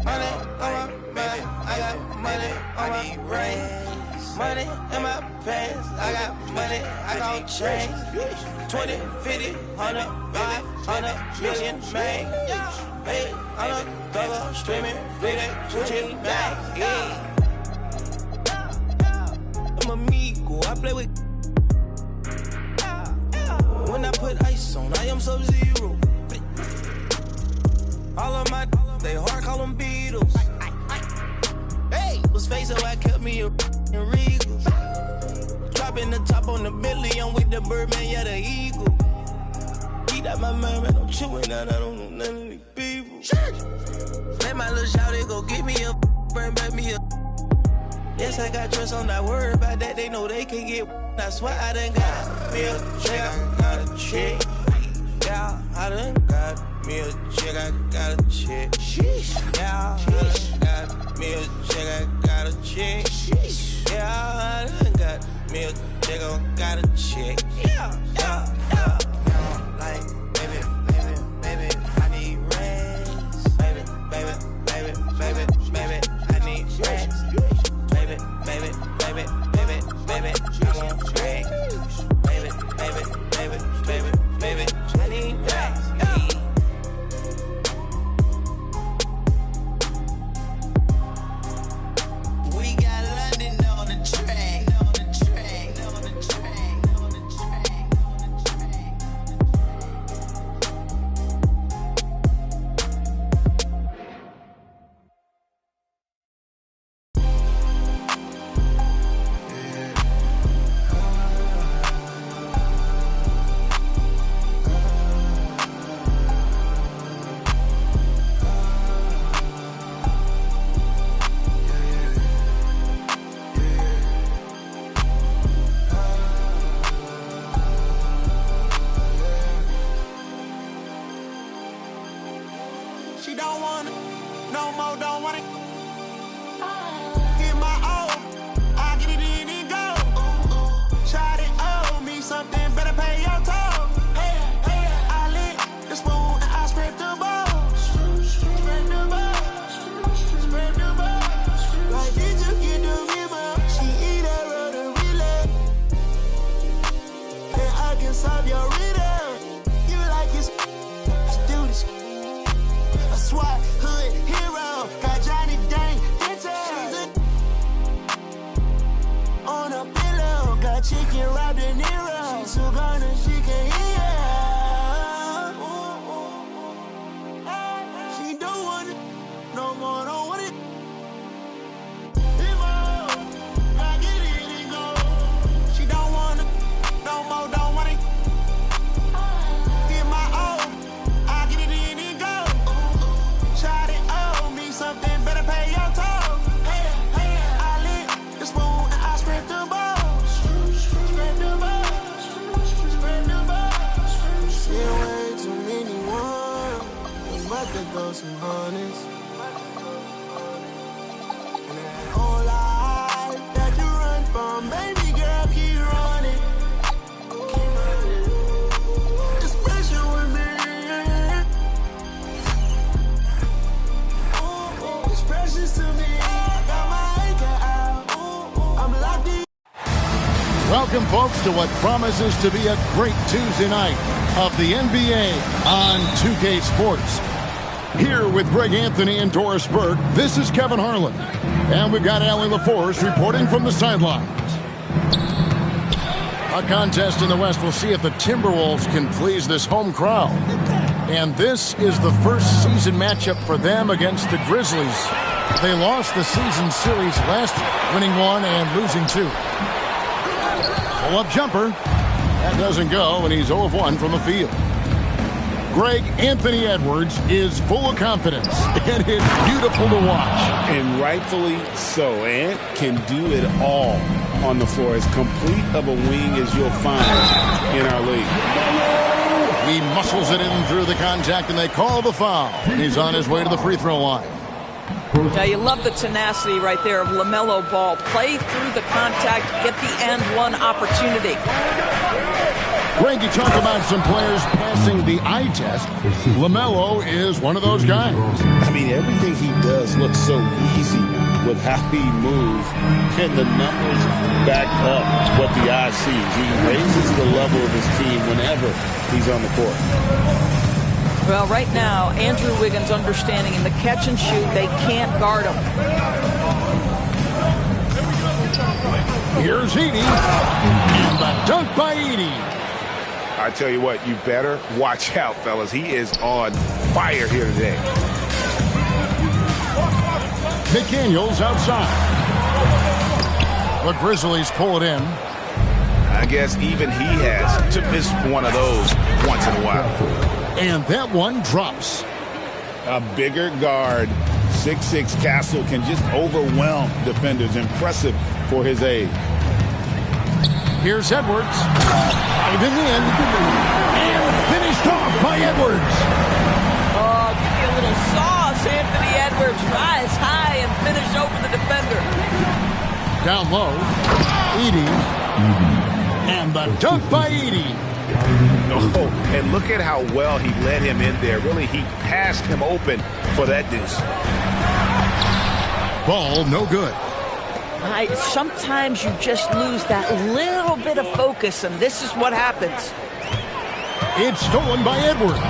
Money on my baby, I got money on my brain. Money in my pants, I got money, I got change. 20, 50, 100, 500 million, man. 800 dollar streaming, video, Gucci, bag. I'm amigo, I play with. When I put ice on, I am Sub-Zero. All of my, they hard, call them Beatles. Hey, was facing why I kept me a Regal. Dropping the top on the Bentley, I'm with the Birdman, yeah, the Eagle. Eat out my mind, man, I'm chewing out, I don't know none of these people. Let my little shawty go get me a, bring back me a. Yes, I got trust, I'm not worried about that, they know they can get. That's why I done got me a chick, I got a chick. Yeah, Yeah, I done got me a chick, I got a chick. Sheesh. Yeah, I done got me a chick, I got a chick. Sheesh. Yeah, I done got me a chick, I got a chick. Yeah, yeah, yeah. Like, baby, I need rest. Baby, I need rest. Baby, I want rest. Baby, I need rest. We got London on the track. She don't want it, no more, don't want it. Get my own, I get it in and go. Shot it, owe me something, better pay your toll. I lit the spoon and I scraped the balls. Spread the balls. Like, did you get the memo? She eat that road and relay. And I can solve your riddle. You like it, let's do this. SWAT hood hero, got Johnny Dang on a pillow, got chicken wrapped in Nero. She's so gone and she can't hear. She don't want it, no more, don't want it. I get it and go. She don't want it, no more, don't want it. Get my own, I get it in and go. Shot it, owe me something, better pay your toll. I lit the spoon and I scraped the balls. Spread the balls. See way too many ones. I'm about to throw some honeys. And that whole life that you run from, baby girl, keep running. It's pressure with me. Precious to me, got my anchor out. I'm locked in. Welcome, folks, to what promises to be a great Tuesday night of the NBA on 2K Sports. Here with Greg Anthony and Doris Burke, this is Kevin Harlan. And we've got Allie LaForce reporting from the sidelines. A contest in the West. We'll see if the Timberwolves can please this home crowd. And this is the first season matchup for them against the Grizzlies. They lost the season series last year, winning 1 and losing 2. Pull-up jumper. That doesn't go, and he's 0 of 1 from the field. Greg, Anthony Edwards is full of confidence, and it's beautiful to watch. And rightfully so. Ant can do it all on the floor. As complete of a wing as you'll find in our league. He muscles it in through the contact, and they call the foul. He's on his way to the free throw line. Now, you love the tenacity right there of LaMelo Ball. Play through the contact, get the and one opportunity. Greg, you talk about some players passing the eye test. LaMelo is one of those guys. I mean, everything he does looks so easy with how he moves, and the numbers back up what the eye sees. He raises the level of his team whenever he's on the court. Well, right now, Andrew Wiggins understanding in the catch and shoot, they can't guard him. Here's Edey, and the dunk by Edey. I tell you what, you better watch out, fellas. He is on fire here today. McDaniels outside. The Grizzlies pull it in. I guess even he has to miss one of those once in a while. And that one drops. A bigger guard, 6'6" Castle, can just overwhelm defenders. Impressive for his age. Here's Edwards. Diving in. And finished off by Edwards. Oh, give me a little sauce, Anthony Edwards. Rise high and finish over the defender. Down low, Edey. And the dunk by Edey. Oh, and look at how well he led him in there. Really, he passed him open for that deuce. Ball no good. Sometimes you just lose that little bit of focus, and this is what happens. It's stolen by Edwards.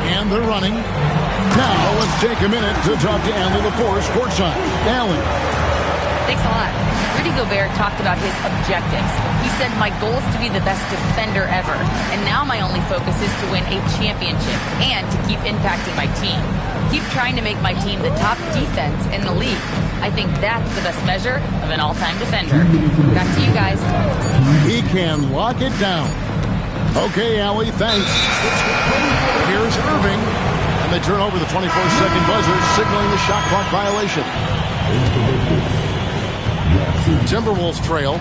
And they're running. Now let's take a minute to talk to Allie LaForce courtside. Allie. Thanks a lot. Rudy Gobert talked about his objectives. He said, my goal is to be the best defender ever. And now my only focus is to win a championship and to keep impacting my team. Keep trying to make my team the top defense in the league. I think that's the best measure of an all-time defender. Back to you guys. He can lock it down. Okay, Allie, thanks. Here's Irving. And they turn over the 24-second buzzer, signaling the shot clock violation. Timberwolves trail.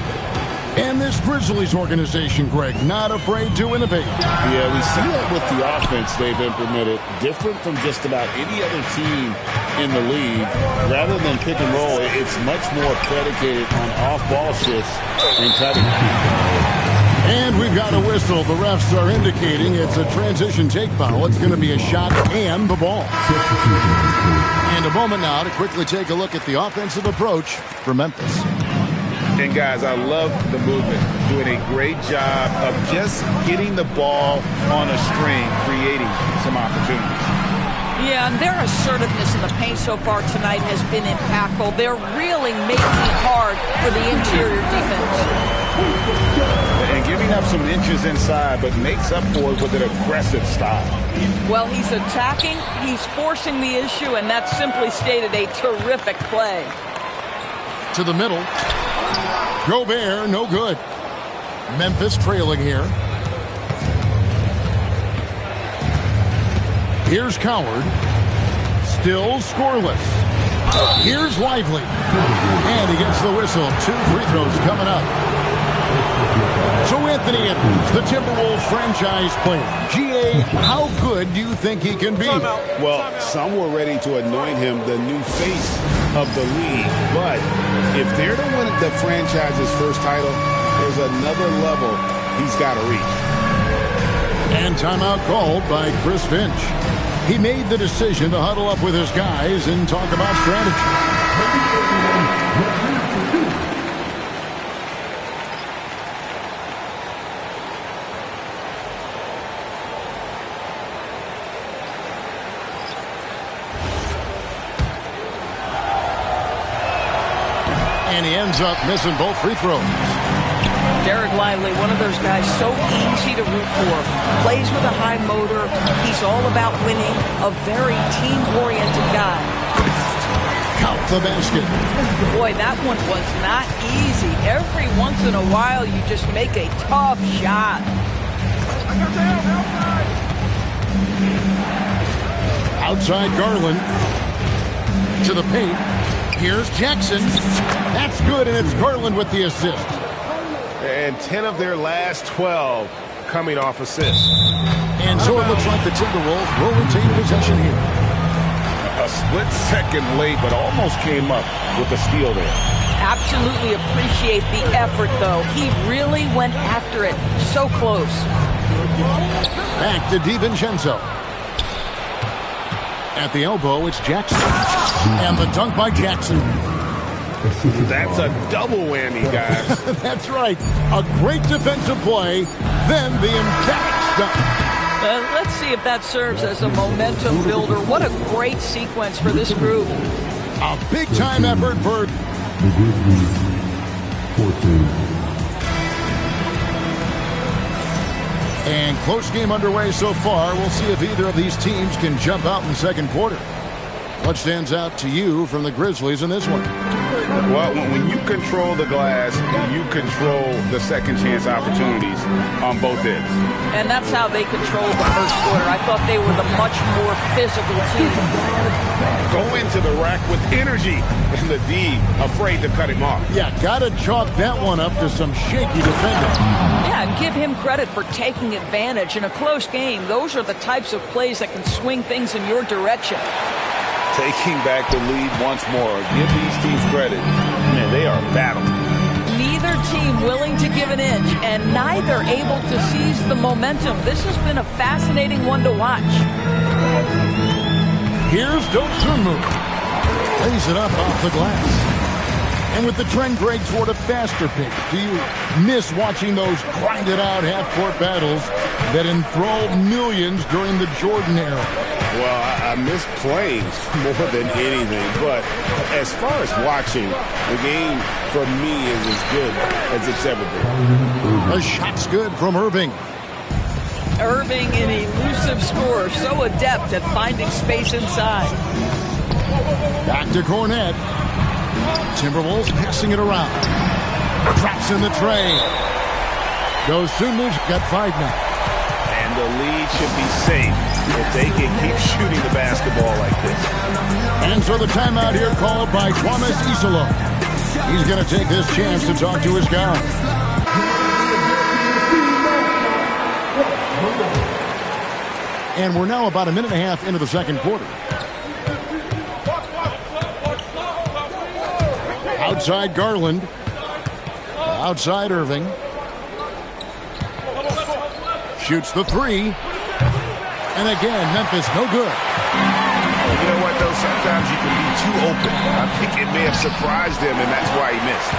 And this Grizzlies organization, Greg, not afraid to innovate. Yeah, we see that with the offense they've implemented. Different from just about any other team in the league. Rather than pick and roll, it's much more predicated on off-ball shifts and cutting. And we've got a whistle. The refs are indicating it's a transition take foul. It's going to be a shot and the ball. And a moment now to quickly take a look at the offensive approach for Memphis. And, guys, I love the movement. Doing a great job of just getting the ball on a string, creating some opportunities. Yeah, and their assertiveness in the paint so far tonight has been impactful. They're really making it hard for the interior defense. And giving up some inches inside, but makes up for it with an aggressive style. Well, he's attacking, he's forcing the issue, and that's simply stated a terrific play. To the middle. Gobert, no good. Memphis trailing here. Here's Coward. Still scoreless. Here's Lively. And he gets the whistle. 2 free throws coming up. So Anthony Edwards, the Timberwolves franchise player. G.A., how good do you think he can be? Well, some were ready to anoint him the new face of the league. But if they're to win the franchise's first title, there's another level he's got to reach. And timeout called by Chris Finch. He made the decision to huddle up with his guys and talk about strategy. And he ends up missing both free throws. Derek Lively, one of those guys so easy to root for. Plays with a high motor. He's all about winning. A very team-oriented guy. Count the basket. Boy, that one was not easy. Every once in a while, you just make a tough shot. Outside Garland. To the paint. Here's Jackson. That's good, and it's Garland with the assist. And 10 of their last 12 coming off assists. And so it looks like the Timberwolves will retain possession here. A split second late, but almost came up with a steal there. Absolutely appreciate the effort, though. He really went after it. So close. Back to DiVincenzo. At the elbow, it's Jackson. And the dunk by Jackson. That's a double whammy, guys. That's right. A great defensive play, then the emphatic dunk. Let's see if that serves as a momentum builder. What a great sequence for this group. A big-time effort for the Grizzlies. 14. And close game underway so far. We'll see if either of these teams can jump out in the second quarter. What stands out to you from the Grizzlies in this one? Well, when you control the glass, you control the second chance opportunities on both ends. And that's how they controlled the first quarter. I thought they were the much more physical team. Go into the rack with energy, and the D afraid to cut him off. Yeah, gotta chalk that one up to some shaky defending. Yeah, and give him credit for taking advantage. In a close game, those are the types of plays that can swing things in your direction. Taking back the lead once more. Give these teams credit. Man, they are battling. Neither team willing to give an inch, and neither able to seize the momentum. This has been a fascinating one to watch. Here's Dosunmu. Lays it up off the glass. And with the trend, Greg, toward a faster pace, do you miss watching those grinded-out half-court battles that enthralled millions during the Jordan era? Well, I miss playing more than anything. But as far as watching, the game for me is as good as it's ever been. The shot's good from Irving. Irving, an elusive scorer, so adept at finding space inside. Back to Cornette. Timberwolves passing it around. Traps in the tray. Dosunmu's got 5 now. And the lead should be safe if they can keep shooting the basketball like this. And so the timeout here called by Thomas Isolo. He's going to take this chance to talk to his guy. And we're now about a minute and a half into the second quarter. Outside Garland. Outside Irving. Shoots the 3. And again, Memphis no good. You know what, though? Sometimes you can be too open. I think it may have surprised him, and that's why he missed.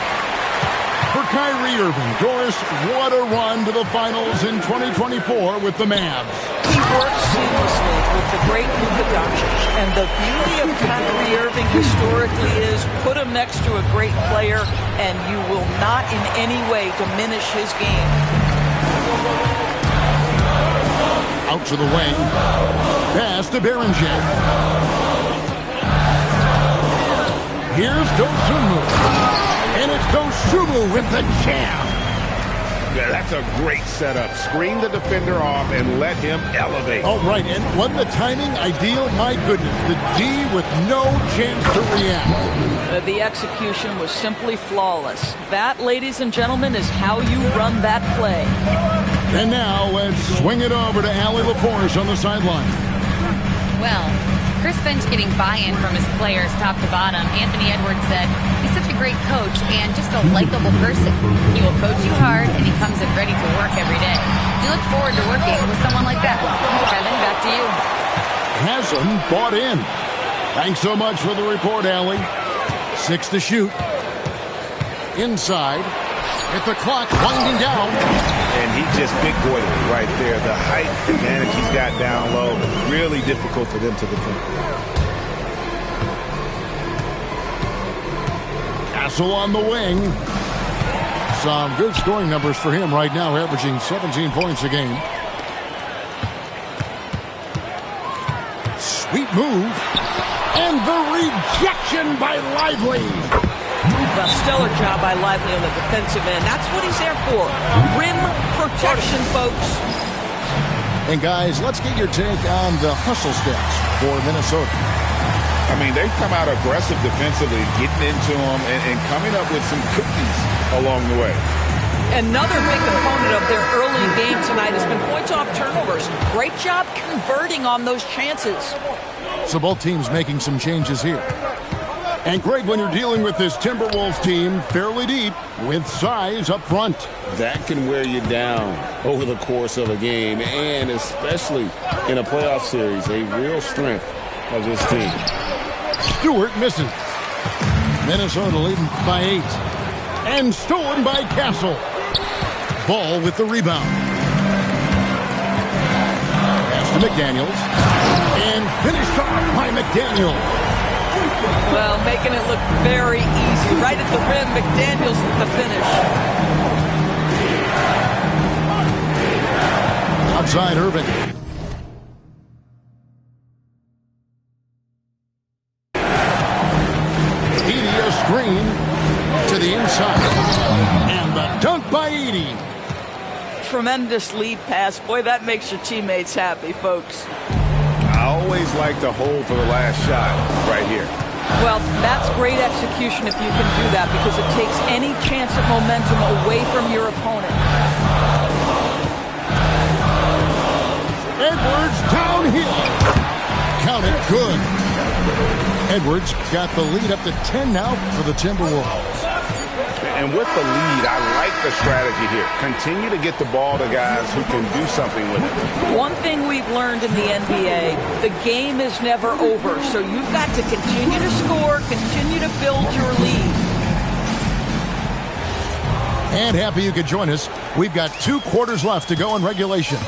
For Kyrie Irving, Doris, what a run to the finals in 2024 with the Mavs. He works seamlessly with the great Luka Doncic. And the beauty of Kyrie Irving historically is put him next to a great player, and you will not in any way diminish his game. Out to the wing. Pass to Berenger. Here's Dosunmu. And it's Dosunmu with the jam. Yeah, that's a great setup. Screen the defender off and let him elevate. Oh, right. And wasn't the timing ideal? My goodness. The D with no chance to react. The execution was simply flawless. That, ladies and gentlemen, is how you run that play. And now let's swing it over to Allie LaForce on the sideline. Well, Chris Finch getting buy-in from his players top to bottom. Anthony Edwards said he's such a great coach and just a likable person. He will coach you hard, and he comes in ready to work every day. We look forward to working with someone like that. Kevin, back to you. Haslam bought in. Thanks so much for the report, Allie. 6 to shoot. Inside. With the clock winding down. And he just big boyed it right there. The height advantage he's got down low. Really difficult for them to defend. Castle on the wing. Some good scoring numbers for him right now, averaging 17 points a game. Sweet move. And the rejection by Lively. A stellar job by Lively on the defensive end. That's what he's there for. Rim protection, folks. And guys, let's get your take on the hustle stats for Minnesota. I mean, they've come out aggressive defensively, getting into them and coming up with some cookies along the way. Another big component of their early game tonight has been points off turnovers. Great job converting on those chances. So both teams making some changes here. And Greg, when you're dealing with this Timberwolves team fairly deep with size up front, that can wear you down over the course of a game, and especially in a playoff series, a real strength of this team. Stewart misses. Minnesota leading by 8. And stolen by Castle. Ball with the rebound. Pass to McDaniels. And finished off by McDaniels. Well, making it look very easy. Right at the rim, McDaniels with the finish. Outside Irving. screen to the inside. And the dunk by Edey. Tremendous lead pass. Boy, that makes your teammates happy, folks. I always like to hold for the last shot right here. Well, that's great execution if you can do that, because it takes any chance at momentum away from your opponent. Edwards downhill. Count it, good. Edwards got the lead up to 10 now for the Timberwolves. And with the lead, I like the strategy here. Continue to get the ball to guys who can do something with it. One thing we've learned in the NBA, the game is never over. So you've got to continue to score, continue to build your lead. And happy you could join us. We've got 2 quarters left to go in regulation.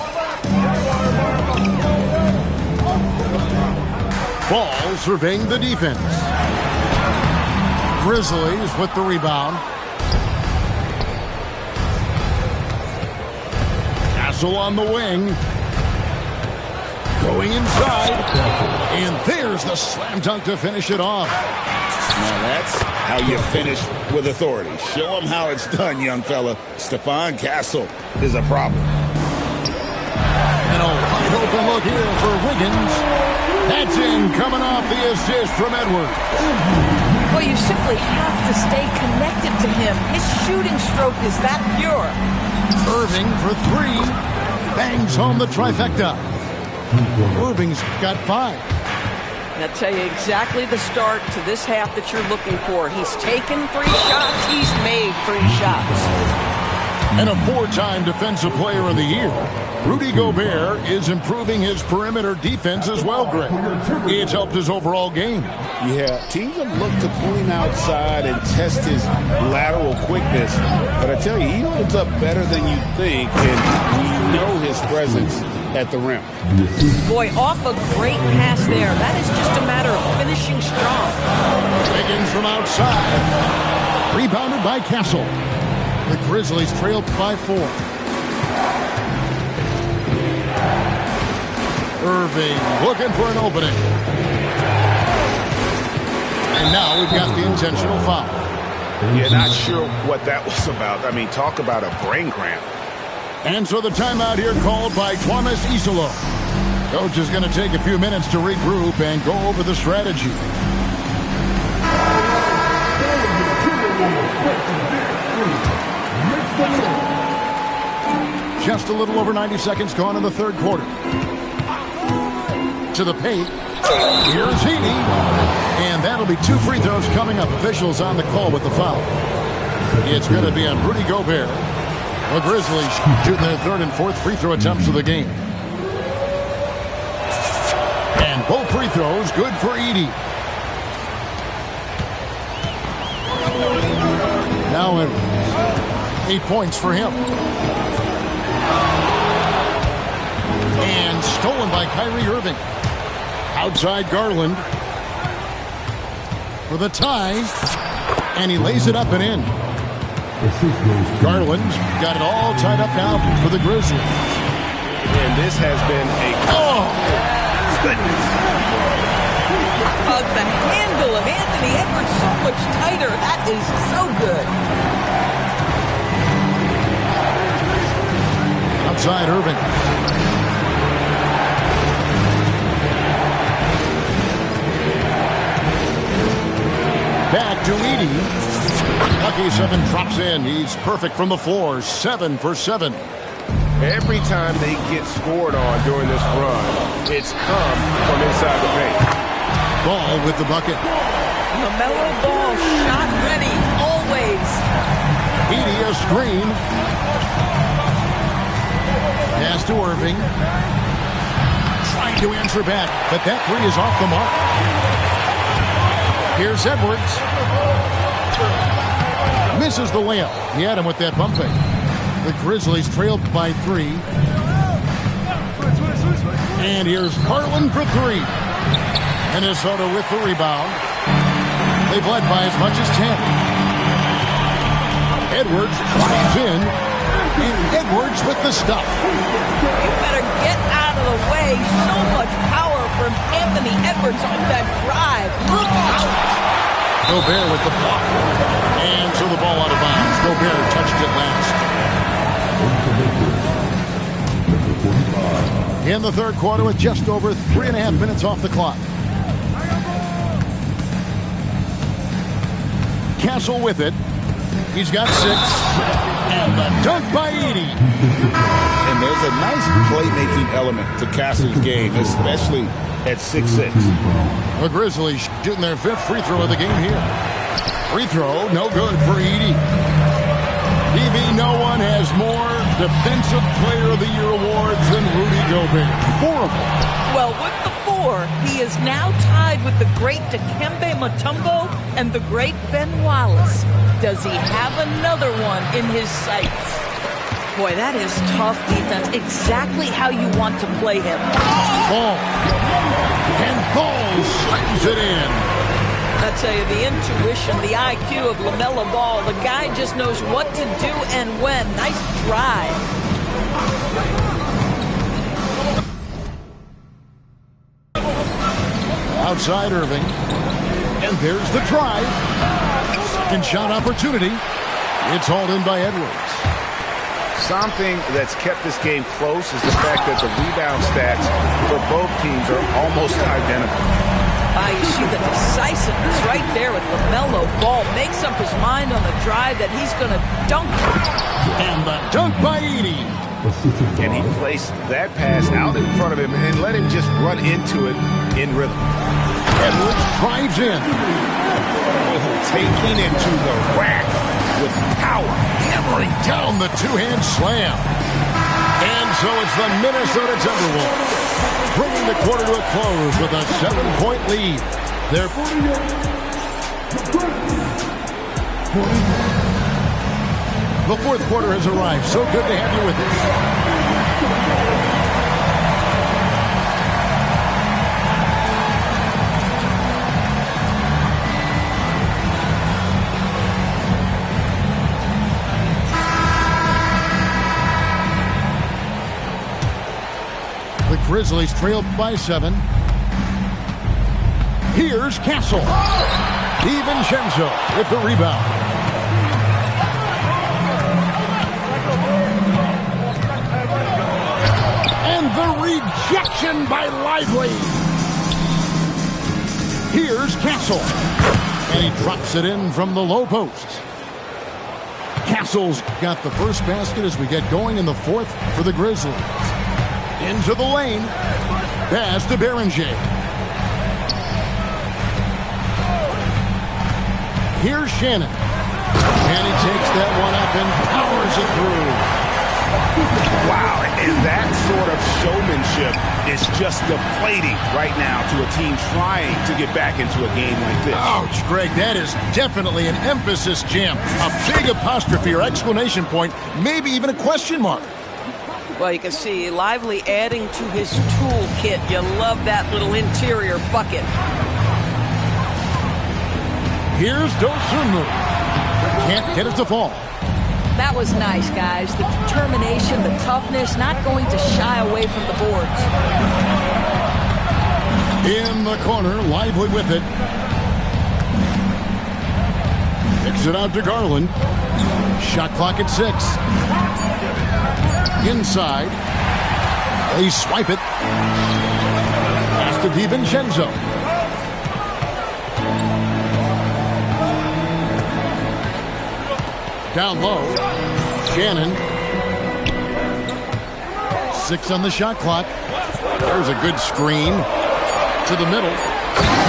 Ball surveying the defense. Grizzlies with the rebound. Castle on the wing. Going inside. And there's the slam dunk to finish it off. Now that's how you finish with authority. Show them how it's done, young fella. Stephon Castle is a problem. And a wide open look here for Wiggins. That's in, coming off the assist from Edwards. Well, you simply have to stay connected to him. His shooting stroke is that pure. Irving for 3. Bangs home the trifecta. Irving's got 5. And I'll tell you exactly the start to this half that you're looking for. He's taken 3 shots. He's made 3 shots. And a 4-time Defensive Player of the Year. Rudy Gobert is improving his perimeter defense as well, Greg. It's helped his overall game. Yeah, teams have looked to pull him outside and test his lateral quickness. But I tell you, he holds up better than you think, and we know his presence at the rim. Boy, off a great pass there. That is just a matter of finishing strong. Wiggins from outside. Rebounded by Castle. The Grizzlies trailed by 4. Irving looking for an opening. And now we've got the intentional foul. Yeah, not sure what that was about. I mean, talk about a brain cramp. And so the timeout here called by Thomas Isolo. Coach is going to take a few minutes to regroup and go over the strategy. Just a little over 90 seconds gone in the third quarter. To the paint. Here's Edey. And that'll be 2 free throws coming up. Officials on the call with the foul. It's going to be on Rudy Gobert. The Grizzlies shooting their 3rd and 4th free throw attempts of the game. And both free throws good for Edey. Now 8 points for him. And stolen by Kyrie Irving. Outside Garland for the tie. And he lays it up and in. Garland's got it all tied up now for the Grizzlies. And this has been a... Oh! Goodness. The handle of Anthony Edwards so much tighter. That is so good. Outside Irving. Back to Edey. Lucky 7 drops in. He's perfect from the floor. 7 for 7. Every time they get scored on during this run, it's come from inside the paint. Ball with the bucket. LaMelo Ball, shot ready, always. Edey a screen. Pass to Irving. Trying to answer back, but that 3 is off the mark. Here's Edwards. Misses the layup. He had him with that bump fake. The Grizzlies trailed by 3. And here's Garland for 3. Minnesota with the rebound. They've led by as much as 10. Edwards drives in. And Edwards with the stuff. You better get out of the way. So much power from Anthony Edwards on that drive. Look out. Gobert with the block. And so the ball out of bounds. Gobert touched it last. In the third quarter with just over 3.5 minutes off the clock. Castle with it. He's got 6. And the dunk by Edey. And there's a nice playmaking element to Castle's game, especially at 6'6". The Grizzlies shooting their 5th free throw of the game here. Free throw, no good for Edey. DB, no one has more Defensive Player of the Year awards than Rudy Gobert. 4 of them. Well, with the 4, he is now tied with the great Dikembe Mutombo and the great Ben Wallace. Does he have another one in his sights? Boy, that is tough defense. Exactly how you want to play him. Ball. And Ball slams it in. I tell you, the intuition, the IQ of LaMelo Ball, the guy just knows what to do and when. Nice drive. Outside Irving. And there's the drive. Second shot opportunity. It's hauled in by Edwards. Something that's kept this game close is the fact that the rebound stats for both teams are almost identical. You see the decisiveness right there with LaMelo Ball. Makes up his mind on the drive that he's going to dunk. And the dunk by Edey. And he placed that pass out in front of him and let him just run into it in rhythm. Edwards drives in. Taking it to the rack with power. Hammering down the two-hand slam. And so it's the Minnesota Timberwolves bringing the quarter to a close with a 7-point lead. The fourth quarter has arrived. So good to have you with us. Grizzlies trailed by 7. Here's Castle. DiVincenzo with the rebound. And the rejection by Lively. Here's Castle. And he drops it in from the low post. Castle's got the first basket as we get going in the fourth for the Grizzlies. Into the lane. Pass to Beringer. Here's Shannon. And he takes that one up and powers it through. Wow, and that sort of showmanship is just deflating right now to a team trying to get back into a game like this. Ouch, Greg, that is definitely an emphasis jam. A big apostrophe or exclamation point, maybe even a question mark. Well, you can see Lively adding to his toolkit. You love that little interior bucket. Here's Dosunmu. Can't get it to fall. That was nice, guys. The determination, the toughness, not going to shy away from the boards. In the corner, Lively with it. Kicks it out to Garland. Shot clock at 6. Inside. They swipe it. Pass to DiVincenzo. Down low. Shannon. 6 on the shot clock. There's a good screen. To the middle.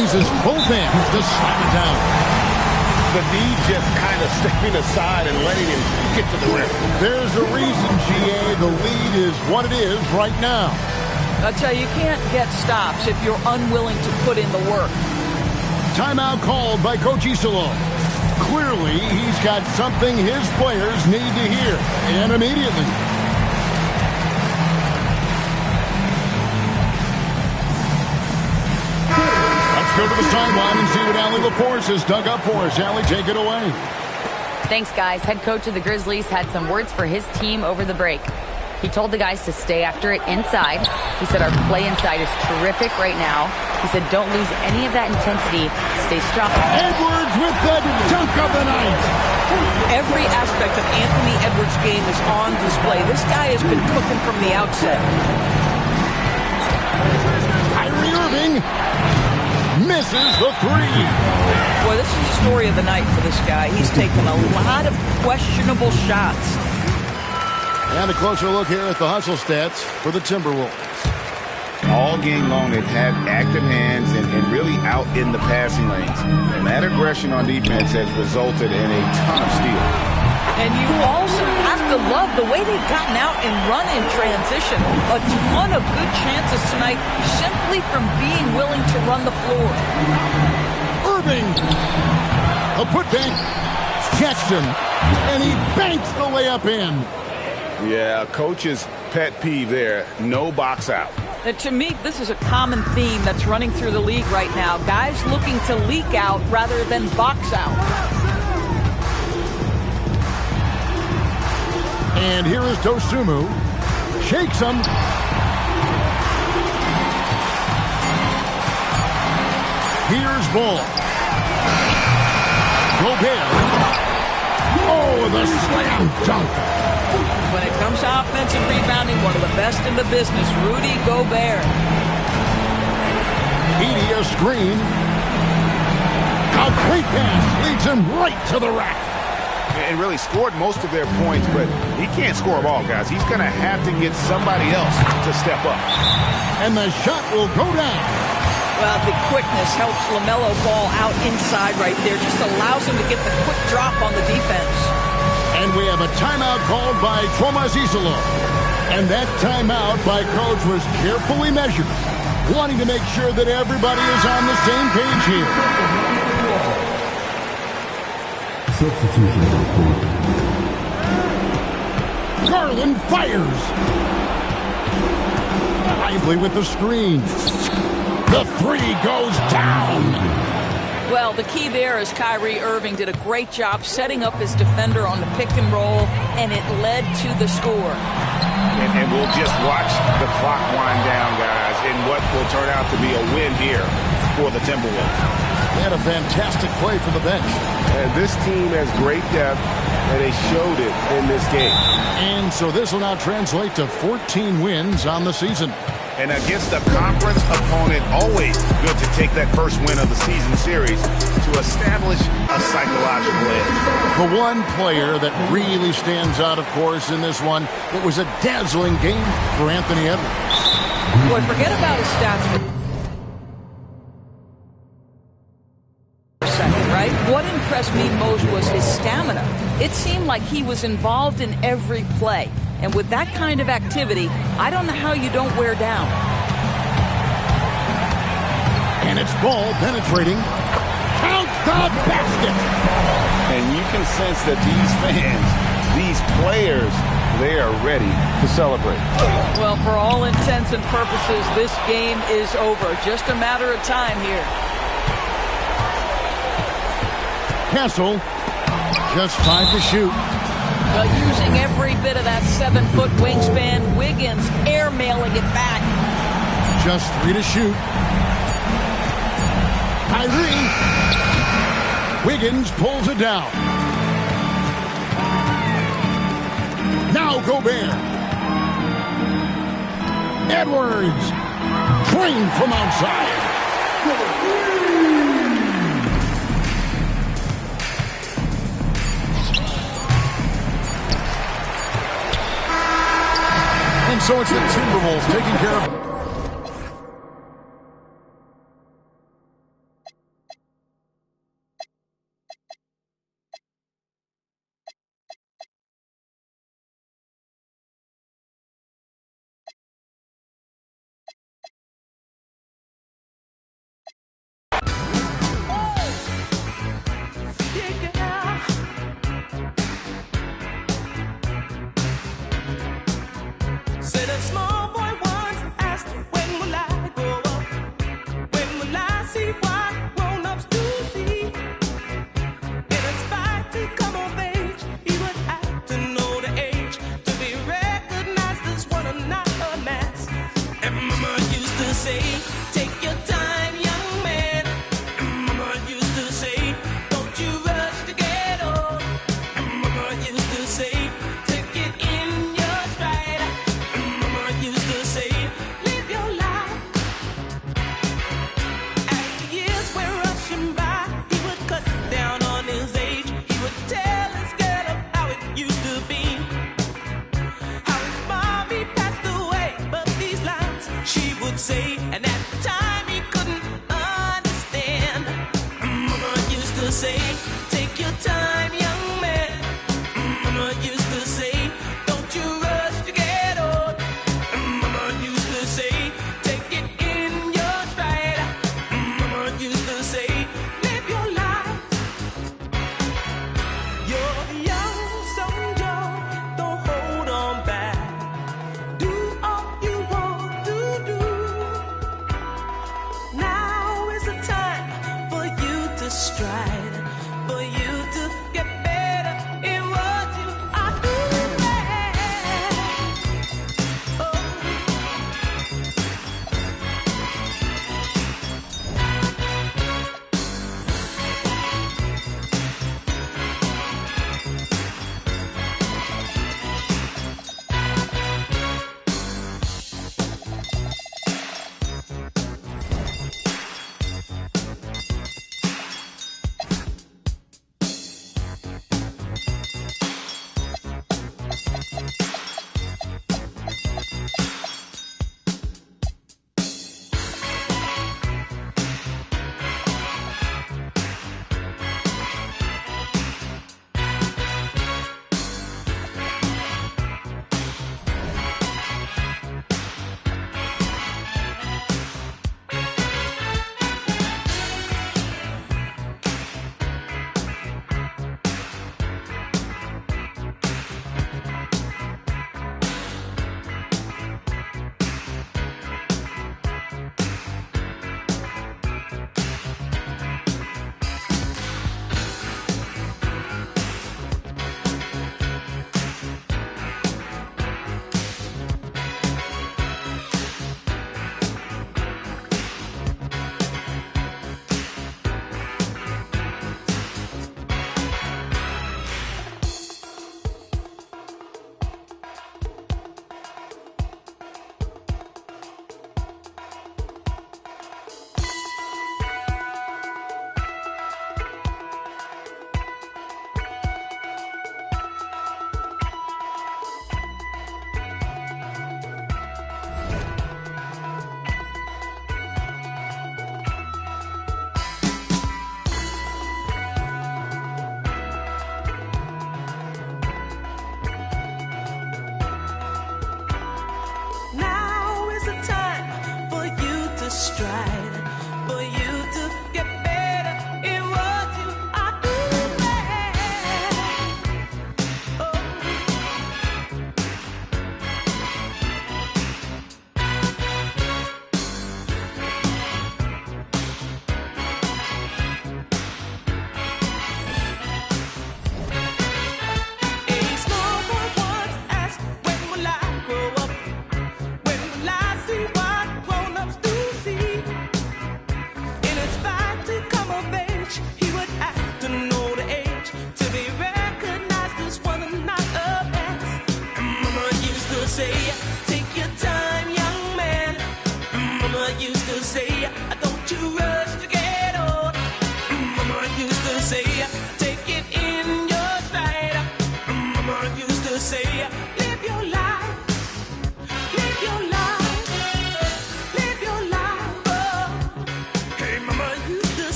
Uses both hands to slap it down. The knee just kind of stepping aside and letting him get to the rim. There's a reason, GA. The lead is what it is right now. I'll tell you, you can't get stops if you're unwilling to put in the work. Timeout called by Coach Iserlohn. Clearly, he's got something his players need to hear, and immediately. Let's go to the sideline and see what Allie LaForce has dug up for us. Allie, take it away. Thanks, guys. Head coach of the Grizzlies had some words for his team over the break. He told the guys to stay after it inside. He said our play inside is terrific right now. He said don't lose any of that intensity. Stay strong. Edwards with the dunk of the night. Every aspect of Anthony Edwards' game is on display. This guy has been cooking from the outset. Kyrie Irving misses the three. Boy, this is the story of the night for this guy. He's taken a lot of questionable shots. And a closer look here at the hustle stats for the Timberwolves. All game long, they've had active hands and really out in the passing lanes. And that aggression on defense has resulted in a ton of steals. And you also have to love the way they've gotten out and run in transition. A ton of good chances tonight simply from being willing to run the floor. Irving, a putback, catched him, and he banks the layup in. Yeah, coach's pet peeve there, no box out. And to me, this is a common theme that's running through the league right now. Guys looking to leak out rather than box out. And here is Dosunmu. Shakes him. Here's Ball. Gobert. Oh, the slam dunk. When it comes to offensive rebounding, one of the best in the business, Rudy Gobert. Edey a screen. A great pass leads him right to the rack. And really scored most of their points, but he can't score them all, guys. He's going to have to get somebody else to step up. And the shot will go down. Well, the quickness helps LaMelo Ball out inside right there. Just allows him to get the quick drop on the defense. And we have a timeout called by Thomas Isolo. And that timeout by Coach was carefully measured, wanting to make sure that everybody is on the same page here. Substitution report. Garland fires. Lively with the screen. The three goes down. Well, the key there is Kyrie Irving did a great job setting up his defender on the pick and roll, and it led to the score. And we'll just watch the clock wind down, guys, in what will turn out to be a win here for the Timberwolves. They had a fantastic play from the bench. And this team has great depth, and they showed it in this game. And so this will now translate to 14 wins on the season. And against a conference opponent, always good to take that first win of the season series to establish a psychological edge. The one player that really stands out, of course, in this one, it was a dazzling game for Anthony Edwards. Boy, forget about his stats for a second, right? What impressed me most was his stamina. It seemed like he was involved in every play. And with that kind of activity, I don't know how you don't wear down. And it's Ball penetrating. Count the basket. And you can sense that these fans, these players, they are ready to celebrate. Well, for all intents and purposes, this game is over. Just a matter of time here. Castle, just 5 to shoot. Well, using every bit of that 7-foot wingspan, Wiggins airmailing it back. Just 3 to shoot. Kyrie. Wiggins pulls it down. Now Gobert. Edwards. Drained from outside. And so it's the Timberwolves taking care of it. Said a small boy once asked say, take your time, young man. Mama used to say, don't you rush to get old. Mama used to say, take it in your stride. Mama used to say, live your life. You're young, so young, don't hold on back. Do all you want to do. Now is the time for you to strike.